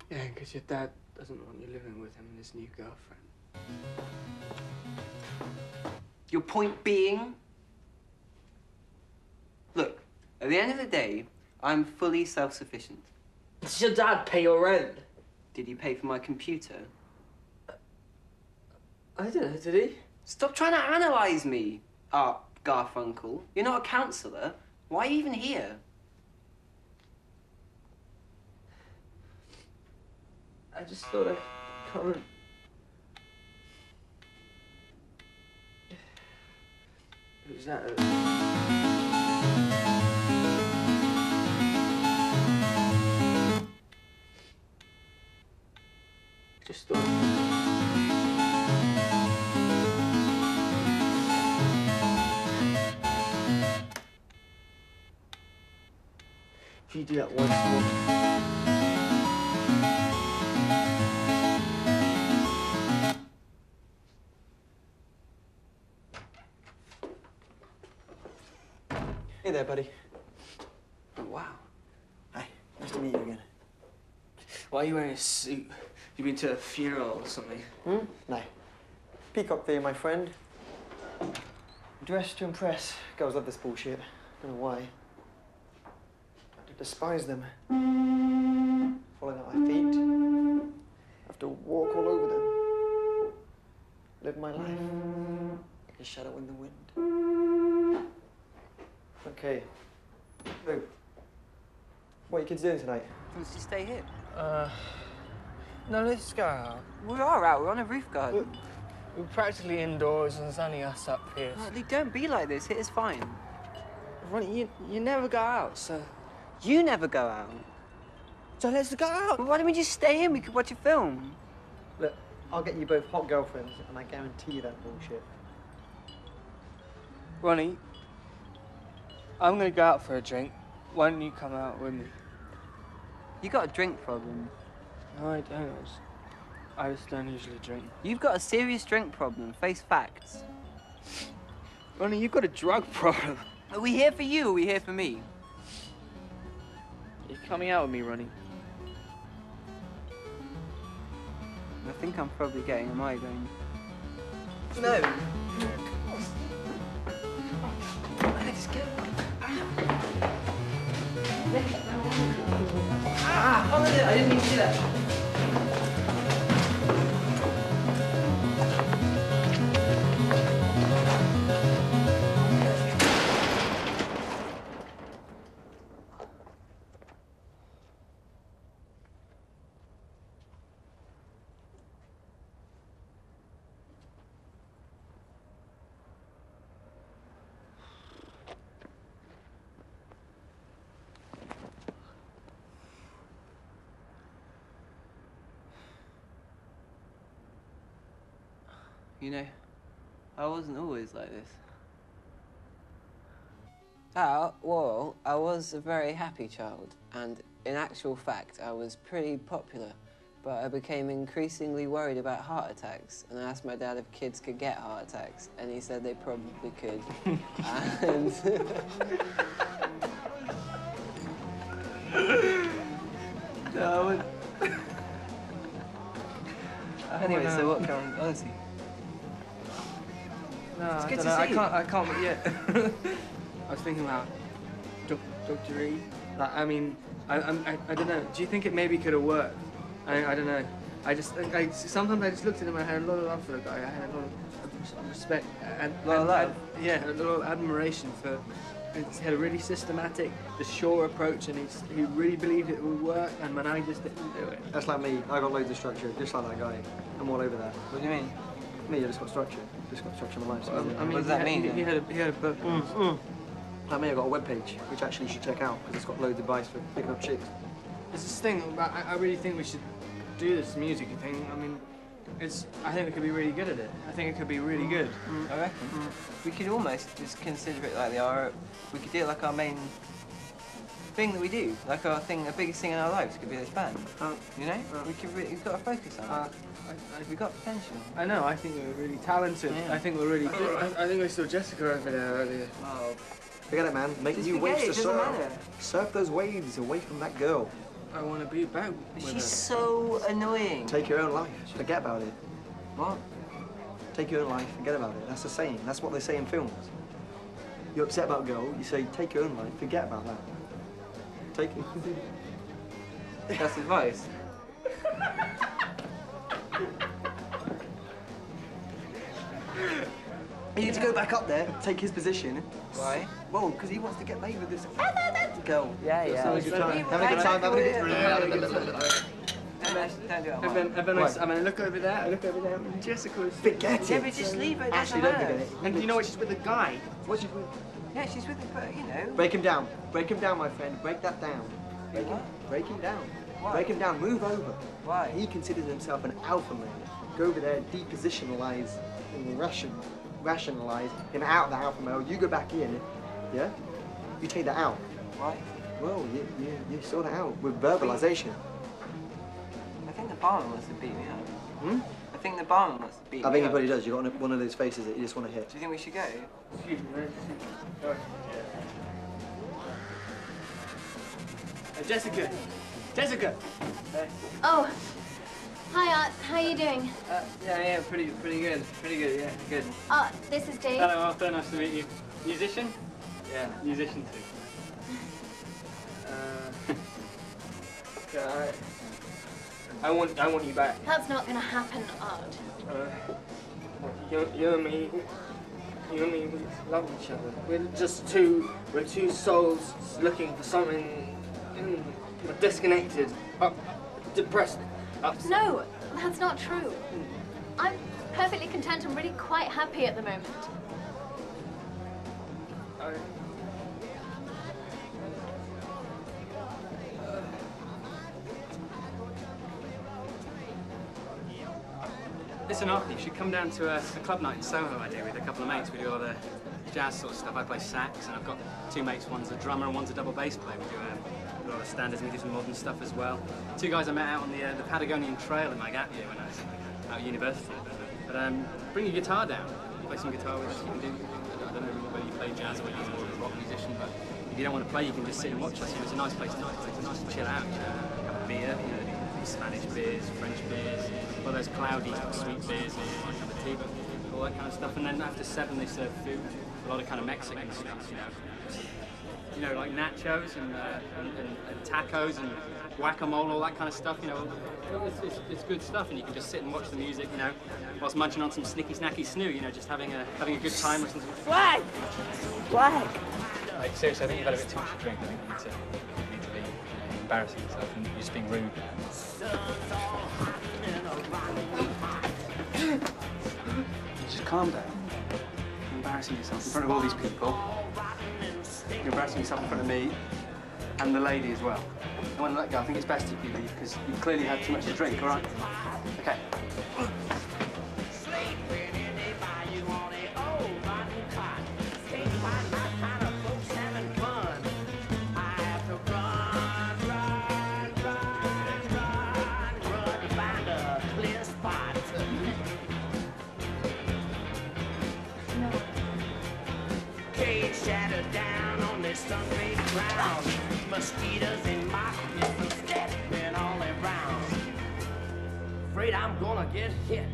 Yeah, because your dad doesn't want you living with him and his new girlfriend. Your point being? Look, at the end of the day, I'm fully self-sufficient. Does your dad pay your rent? Did he pay for my computer? I don't know, did he? Stop trying to analyse me, Art Garfunkel. You're not a counsellor. Why are you even here? I just thought I'd come and... Who's that? Just thought... If you do that once more... Hey there, buddy. Oh, wow. Hi, nice to meet you again. Why are you wearing a suit? You been to a funeral or something? No. Peacock Theory, my friend. Dressed to impress. Girls love this bullshit. Don't know why. I despise them. Falling at my feet. Have to walk all over them. Live my life. Like a shadow in the wind. Okay. Lou, what are you kids doing tonight? Let's just stay here. No, let's go out. We are out. We're on a roof garden. We're practically indoors and there's only us up here. Lee, don't be like this. It is fine. Ronnie, you never go out, so... You never go out. So let's go out. Well, why don't we just stay in? We could watch a film. Look, I'll get you both hot girlfriends, and I guarantee you that bullshit. Ronnie, I'm gonna go out for a drink. Why don't you come out with me? You got a drink problem. No, I don't. I just don't usually drink. You've got a serious drink problem. Face facts. Ronnie, you've got a drug problem. Are we here for you or are we here for me? You're coming out with me, Ronnie. I think I'm probably getting a migraine. No. Let's go. Ah! Oh, I didn't mean to do that. You know, I wasn't always like this. Well, I was a very happy child, and in actual fact, I was pretty popular. But I became increasingly worried about heart attacks, and I asked my dad if kids could get heart attacks, and he said they probably could. And no, I wouldn't. Anyway, so what can I honestly? No, It's I good don't to know. see you. I can't yet. I was thinking about Dr. E. Like, I mean, I don't know. Do you think it maybe could have worked? I don't know. Sometimes I just looked at him. I had a lot of love for the guy. I had a lot of respect and A lot of love? Yeah, a lot of admiration for. He had a really systematic, the sure approach, and he really believed it would work. And when I just didn't do it. That's like me. I got loads of structure, just like that guy. I'm all over that. What do you mean? Me, I just got structure. Just got structure in my life. So I mean, what does that mean? He had a book. Like me, I got a webpage, which actually you should check out, because it's got loads of advice for picking up chicks. It's this thing. I really think we should do this music thing. I mean, I think we could be really good at it. I think it could be really good. I reckon. We could almost just consider it like we could do it like our main thing that we do. Like our thing, the biggest thing in our lives could be this band. You know? We've got to focus on it. We've got potential. I know, I think we're really talented. Yeah. I think we're really good. I think we saw Jessica over there earlier. Oh. Forget it, man. Make Just new forget waves it, to it doesn't surf. matter. Surf those waves away from that girl. I want to be back with her. She's so annoying. Take your own life. Forget about it. What? Take your own life. Forget about it. That's the saying. That's what they say in films. You're upset about a girl, you say, take your own life. Forget about that. Take it. That's advice. You need to go back up there, take his position. Why? Well, because he wants to get laid with this girl. Yeah. Have a good time. Have a good time. Have a good time. Have a good time. Don't do it. I mean, look over there. And Jessica is. Forget it. Yeah, but just leave her. It doesn't Actually, don't matter. forget it. And you know what? She's with a guy. What's your... Yeah, she's with it, but you know. Break him down. Break him down, my friend. Break that down. Break him down. Why? Break him down. Move over. Why? He considers himself an alpha male. Go over there, depositionalize and rationalize him out of the alpha male. You go back in, yeah? You take that out. Why? Well, you sort it out with verbalization. I think the barman wants to beat me up. I think the barman wants to beat me I think he up. probably does. You've got one of those faces that you just want to hit. Do you think we should go? Excuse me. Jessica. Jessica. Oh, hi Art. How are you doing? Yeah, pretty good. Yeah, good. This is Dave. Hello, Arthur. Nice to meet you. Musician? Yeah. Musician too. I want you back. That's not gonna happen, Art. You and me, we love each other. We're two souls upsetting for something. We're disconnected, depressed, upset. No, that's not true. I'm perfectly content and really quite happy at the moment. Listen, Arthur, you should come down to a club night in Soho I do with a couple of mates. We do all the jazz sort of stuff. I play sax, and I've got two mates. One's a drummer and one's a double bass player. We do a lot of standards, and we do some modern stuff as well. Two guys I met out on the Patagonian Trail in my gap year when I was out at university. But bring your guitar down. Play some guitar with us. You can do. I don't know whether you play jazz or whether you're more of a rock musician, but if you don't want to play, you can just sit and watch us. You know, it's a nice place to chill out. You know, have a beer. You know, Spanish beers, French beers, all those cloudy sweet beers, and have a tea, all that kind of stuff. And then after 7, they serve food. A lot of kind of Mexican stuff. You know, you know, like nachos and tacos and guacamole, all that kind of stuff, you know. It's good stuff, and you can just sit and watch the music, you know, whilst munching on some snicky snacky snoo, you know, just having a good time listening to Flag! Flag! Like, seriously, I think you've had a bit too much to drink. I think you need to be embarrassing yourself and you're just being rude. Just calm down. You're embarrassing yourself in front of all these people. You're embarrassing yourself in front of me and the lady as well. I want to let go. I think it's best if you leave because you've clearly had too much to drink, all right? Okay. Cage shattered down on this sun-baked ground. Mosquitoes in my business stepping all around. Afraid I'm gonna get hit.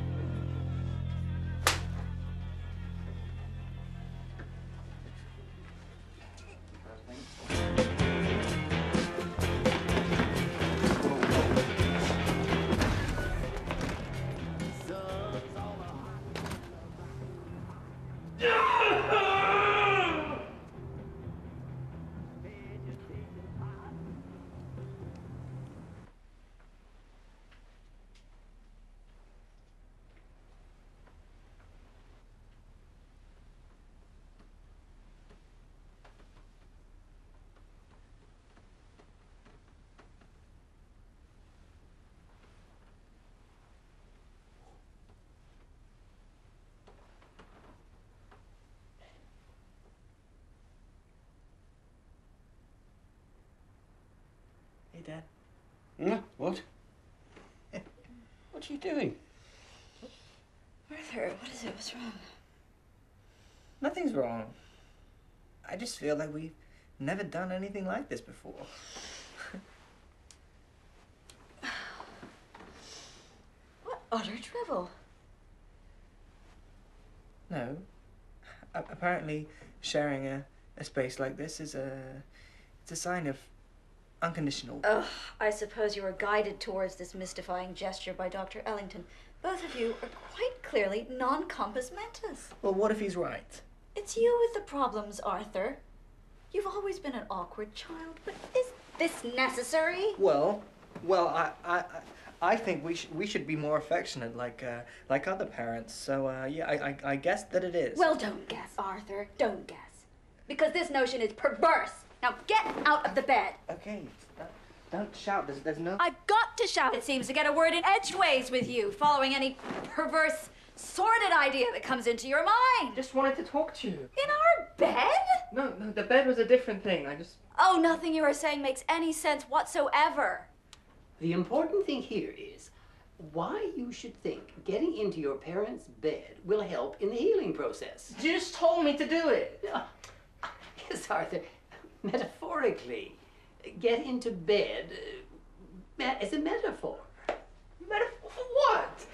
Hey, Dad. What? What are you doing? Arthur, what is it? What's wrong? Nothing's wrong. I just feel like we've never done anything like this before. What utter drivel. No. Apparently, sharing a space like this is it's a sign of unconditional. Ugh, I suppose you were guided towards this mystifying gesture by Dr. Ellington. Both of you are quite clearly non-compos mentis. Well, what if he's right? It's you with the problems, Arthur. You've always been an awkward child, but is this necessary? Well, I think we should be more affectionate, like other parents. So yeah, I guess that it is. Well, don't guess, Arthur. Don't guess. Because this notion is perverse. Now get out of the bed. Okay, don't shout. There's no. I've got to shout. It seems to get a word in edgeways with you, following any perverse, sordid idea that comes into your mind. Just wanted to talk to you. In our bed? No, the bed was a different thing. Oh, nothing you are saying makes any sense whatsoever. The important thing here is why you should think getting into your parents' bed will help in the healing process. You just told me to do it. Yes, Arthur. Metaphorically, get into bed as a metaphor. Metaphor for what?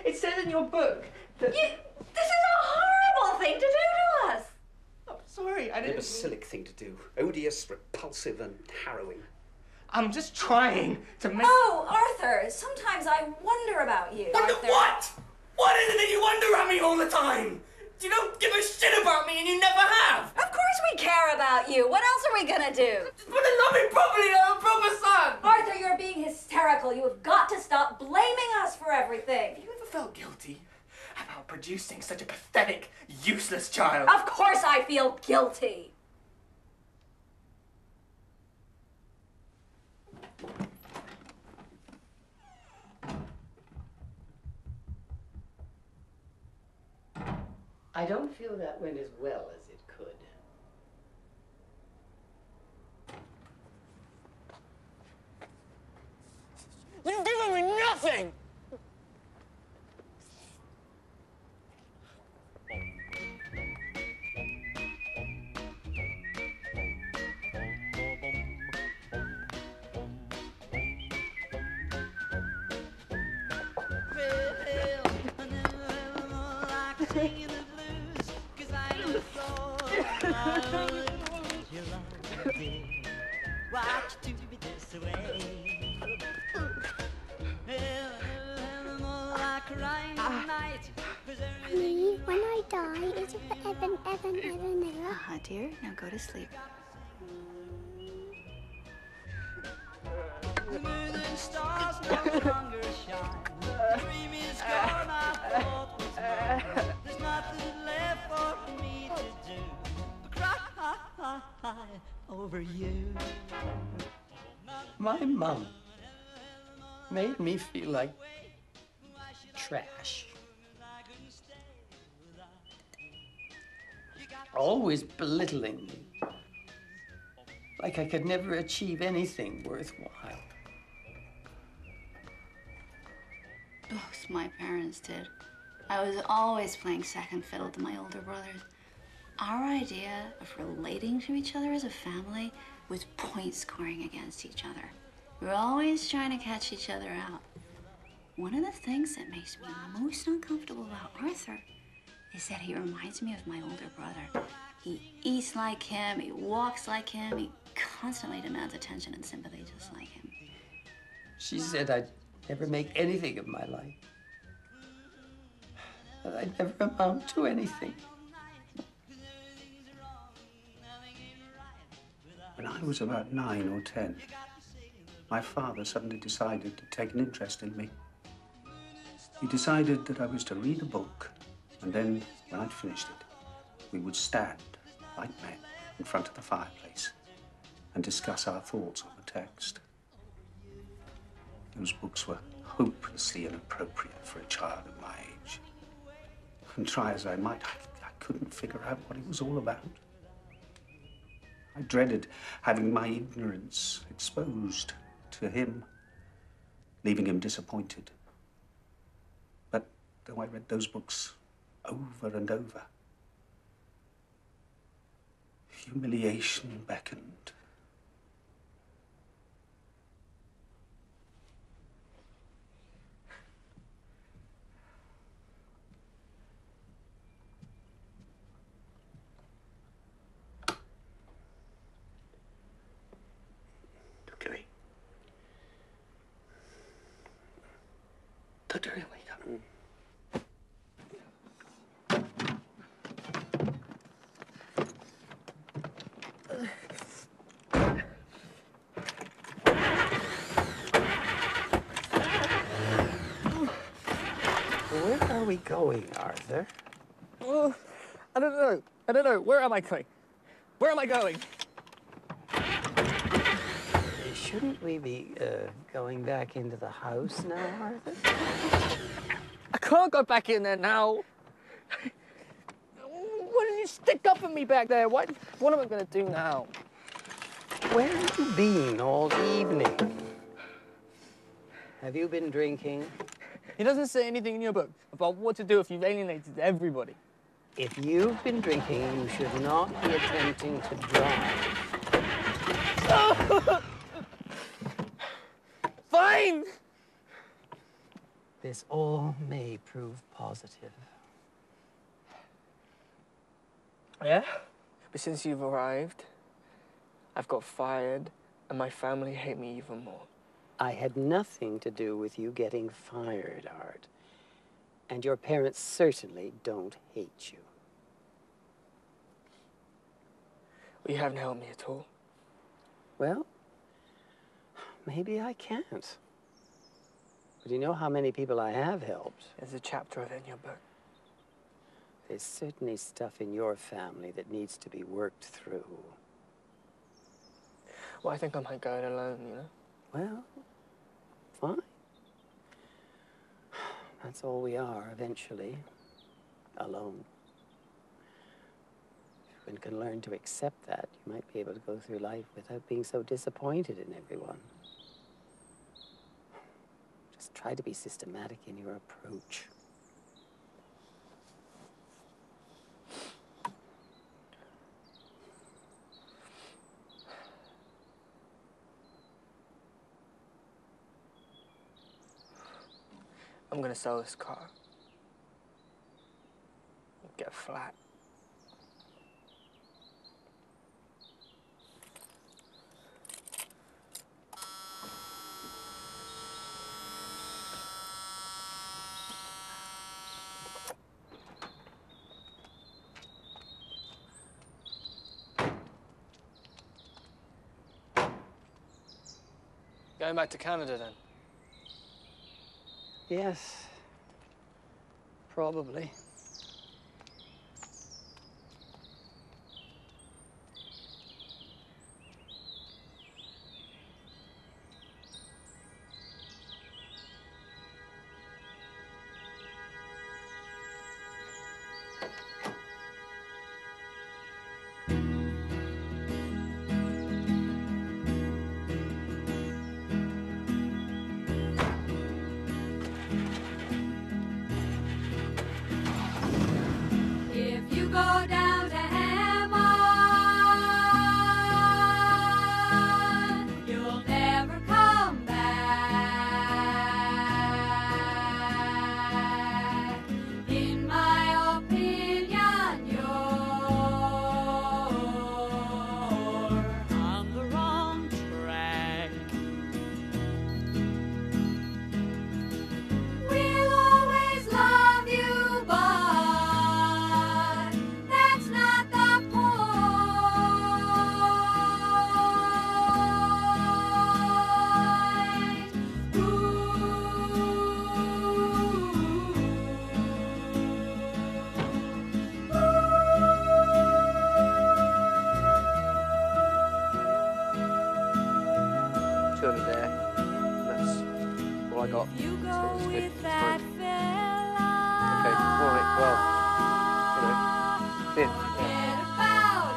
It says in your book that... This is a horrible thing to do to us! I'm sorry, I didn't... Imbecilic thing to do. Odious, repulsive, and harrowing. I'm just trying to make... Oh, Arthur, sometimes I wonder about you. Wonder Arthur. what? What is it that you wonder about me all the time? You don't give a shit about me and you never have. Of course we care about you. What else are we gonna do? But then love me properly like a proper son. Arthur, you're being hysterical. You have got to stop blaming us for everything. Have you ever felt guilty about producing such a pathetic, useless child? Of course I feel guilty. I don't feel that went as well as it could. You've given me nothing! like you to be this way. Mommy, when I die, is it forever and ever and ever and ever? Uh-huh, dear. Now go to sleep. The stars no longer shine. The dream is gone, I thought was mine. There's nothing left for me to do but cry over you. My mum made me feel like trash. Always belittling me. Like I could never achieve anything worthwhile. Both my parents did. I was always playing second fiddle to my older brothers. Our idea of relating to each other as a family was point scoring against each other. We were always trying to catch each other out. One of the things that makes me most uncomfortable about Arthur is that he reminds me of my older brother. He eats like him, he walks like him, he constantly demands attention and sympathy just like him. She said I'd never make anything of my life. That I'd never amount to anything. When I was about 9 or 10, my father suddenly decided to take an interest in me. He decided that I was to read a book, and then, when I'd finished it, we would stand, like men, in front of the fireplace and discuss our thoughts on the text. Those books were hopelessly inappropriate for a child of my age. And try as I might, I couldn't figure out what it was all about. I dreaded having my ignorance exposed to him, leaving him disappointed. But though I read those books over and over, humiliation beckoned. Doctor, Doctor, wake up. Where are we going, Arthur? Oh, I don't know. I don't know. Where am I going? Where am I going? Shouldn't we be going back into the house now, Arthur? I can't go back in there now. What did you stick up at me back there? What am I going to do now? Where have you been all evening? Have you been drinking? It doesn't say anything in your book about what to do if you've alienated everybody. If you've been drinking, you should not be attempting to drive. Fine! This all may prove positive. Yeah? But since you've arrived, I've got fired, and my family hate me even more. I had nothing to do with you getting fired, Art. And your parents certainly don't hate you. Well, you haven't helped me at all. Well, maybe I can't. But do you know how many people I have helped? There's a chapter of it in your book. There's certainly stuff in your family that needs to be worked through. Well, I think I might go it alone, you know? Well, fine. That's all we are, eventually. Alone. If one can learn to accept that, you might be able to go through life without being so disappointed in everyone. Just try to be systematic in your approach. I'm gonna sell this car. Get a flat. Going back to Canada then? Yes. Probably. If you go down to Hammond, you'll never come back. In my opinion, you're on the wrong track. We'll always love you, but that's not the point. Turn it there. That's all I got. You So go it's good. with It's that fine. fella. Okay, alright, well, you know, yeah. Forget about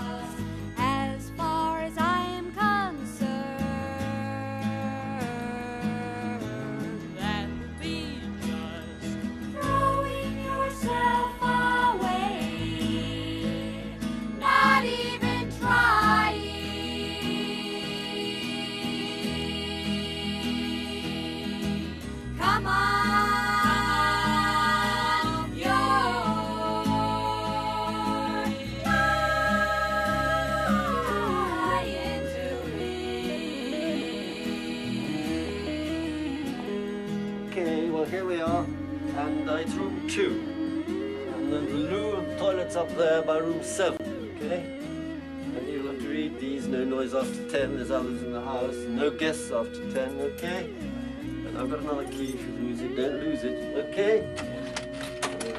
us. As far as I am concerned, that would be just throwing yourself away, not even trying. Come on, you're lying to me. Okay, well here we are, and it's room 2. And then the loo and toilet's up there by room 7, okay? And you'll have to read these, no noise after 10, there's others in the house, no guests after 10, okay? And I've got another key if you lose it, don't lose it, okay? Okay.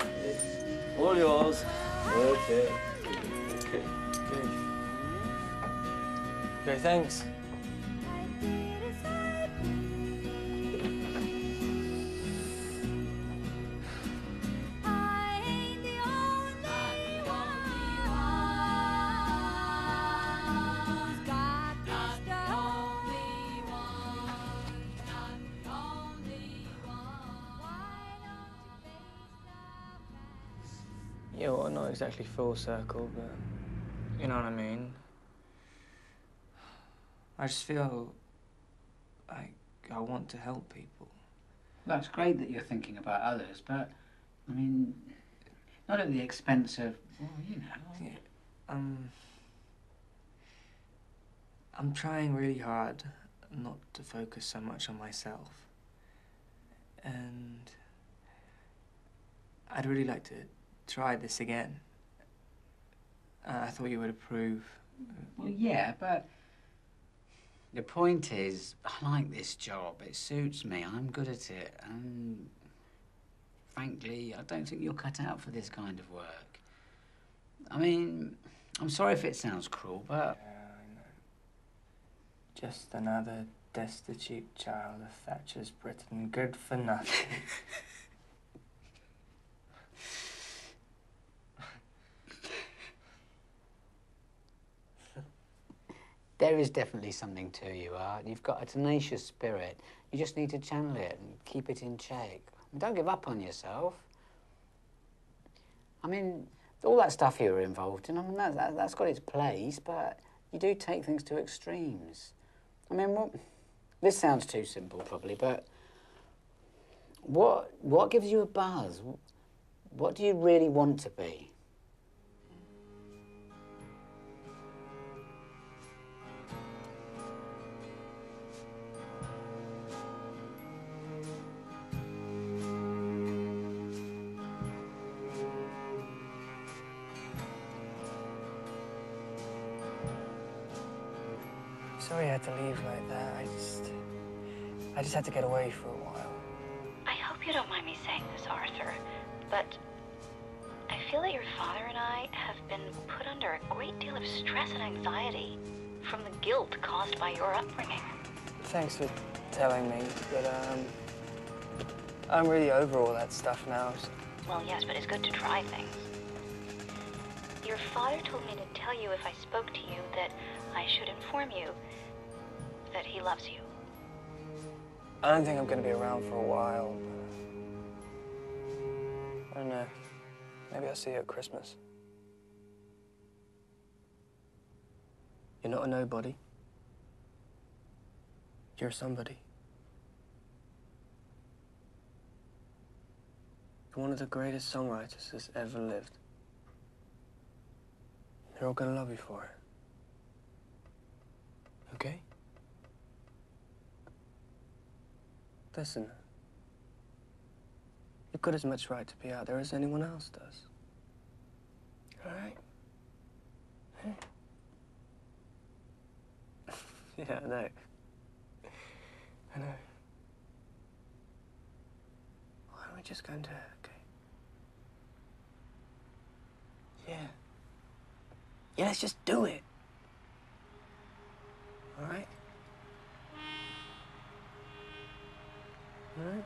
All yours. Okay. Okay. Okay, thanks. Yeah, well, not exactly full circle, but you know what I mean. I just feel like I want to help people. That's great that you're thinking about others, but, I mean, not at the expense of, well, you know. Yeah, I'm trying really hard not to focus so much on myself. And I'd really like to try this again. I thought you would approve. Well, yeah, but the point is, I like this job. It suits me. I'm good at it. And frankly, I don't think you're cut out for this kind of work. I mean, I'm sorry if it sounds cruel, but... Just another destitute child of Thatcher's Britain, good for nothing. There is definitely something to you, Art. You've got a tenacious spirit. You just need to channel it and keep it in check. Don't give up on yourself. I mean, all that stuff you were involved in, I mean, that's got its place, but you do take things to extremes. I mean, this sounds too simple, probably, but what gives you a buzz? What do you really want to be? sorry I had to leave like that. I just had to get away for a while. I hope you don't mind me saying this, Arthur, but I feel that your father and I have been put under a great deal of stress and anxiety from the guilt caused by your upbringing. Thanks for telling me, but I'm really over all that stuff now. Well, yes, but it's good to try things. Your father told me to tell you if I spoke to you that I should inform you that he loves you. I don't think I'm going to be around for a while. I don't know. Maybe I'll see you at Christmas. You're not a nobody. You're somebody. You're one of the greatest songwriters that's ever lived. They're all gonna love you for it. Okay? Listen. You've got as much right to be out there as anyone else does. All right? Yeah, I know. I know. Why don't we just go into it, okay? Yeah. Yeah, let's just do it. All right? All right?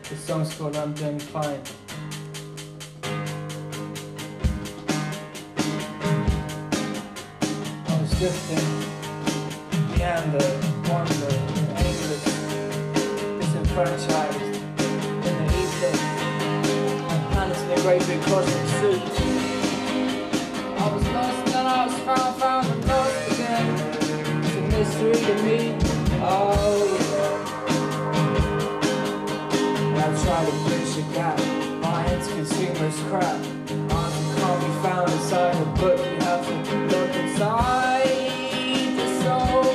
The song's called I'm Doing Fine. I was drifting, meander, wander, aimless, disenfranchised in the evening, planets in a great big cosmic suit. I was lost and then I was found and lost again. It's a mystery to me. Oh, I try to bridge the gap. My anti-consumerist crap. Answer can't be found inside a book. You have to look inside the soul.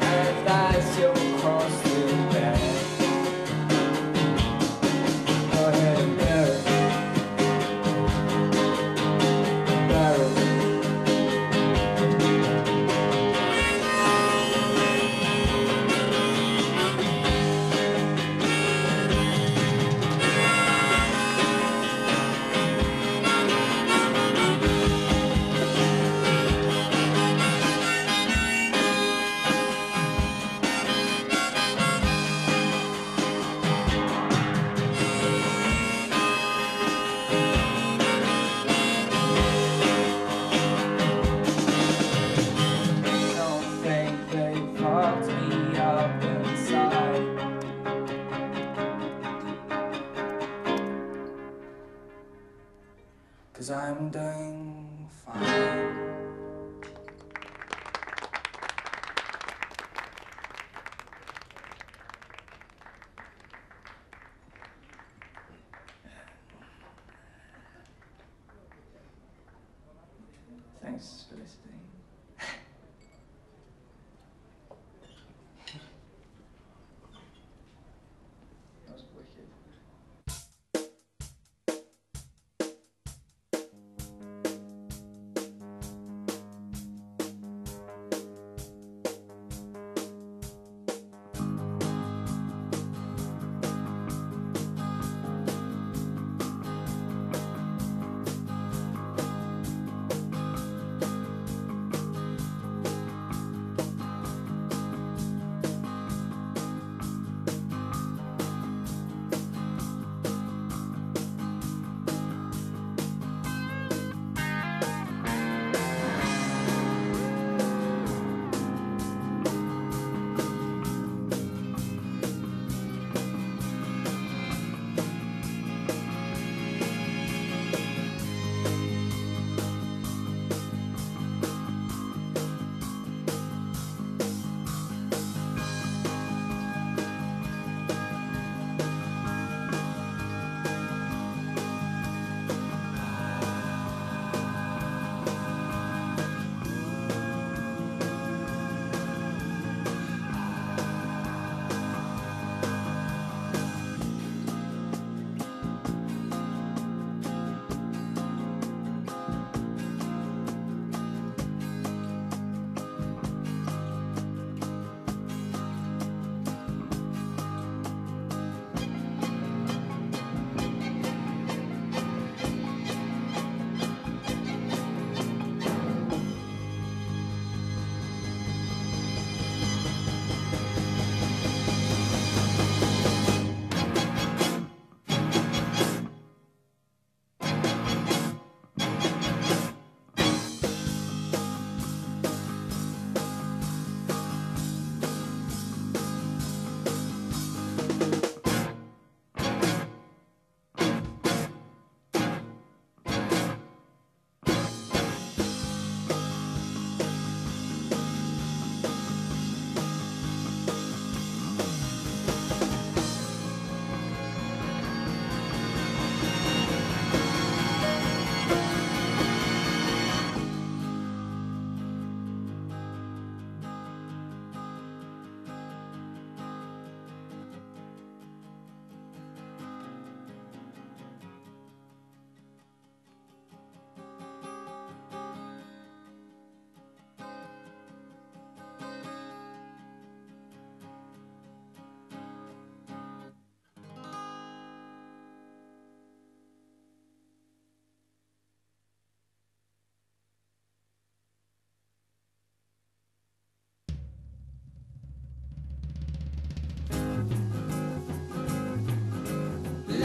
And if that's your cross to bear, go ahead and bear it. Bear it.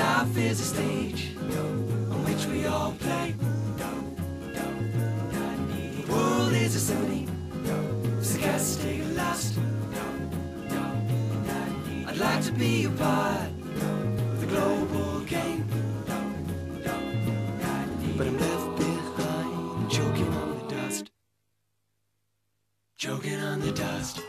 Life is a stage on which we all play. The world is a symphony, sarcastic and lost. I'd like to be a part of the global game, but I'm left behind, choking on the dust, choking on the dust.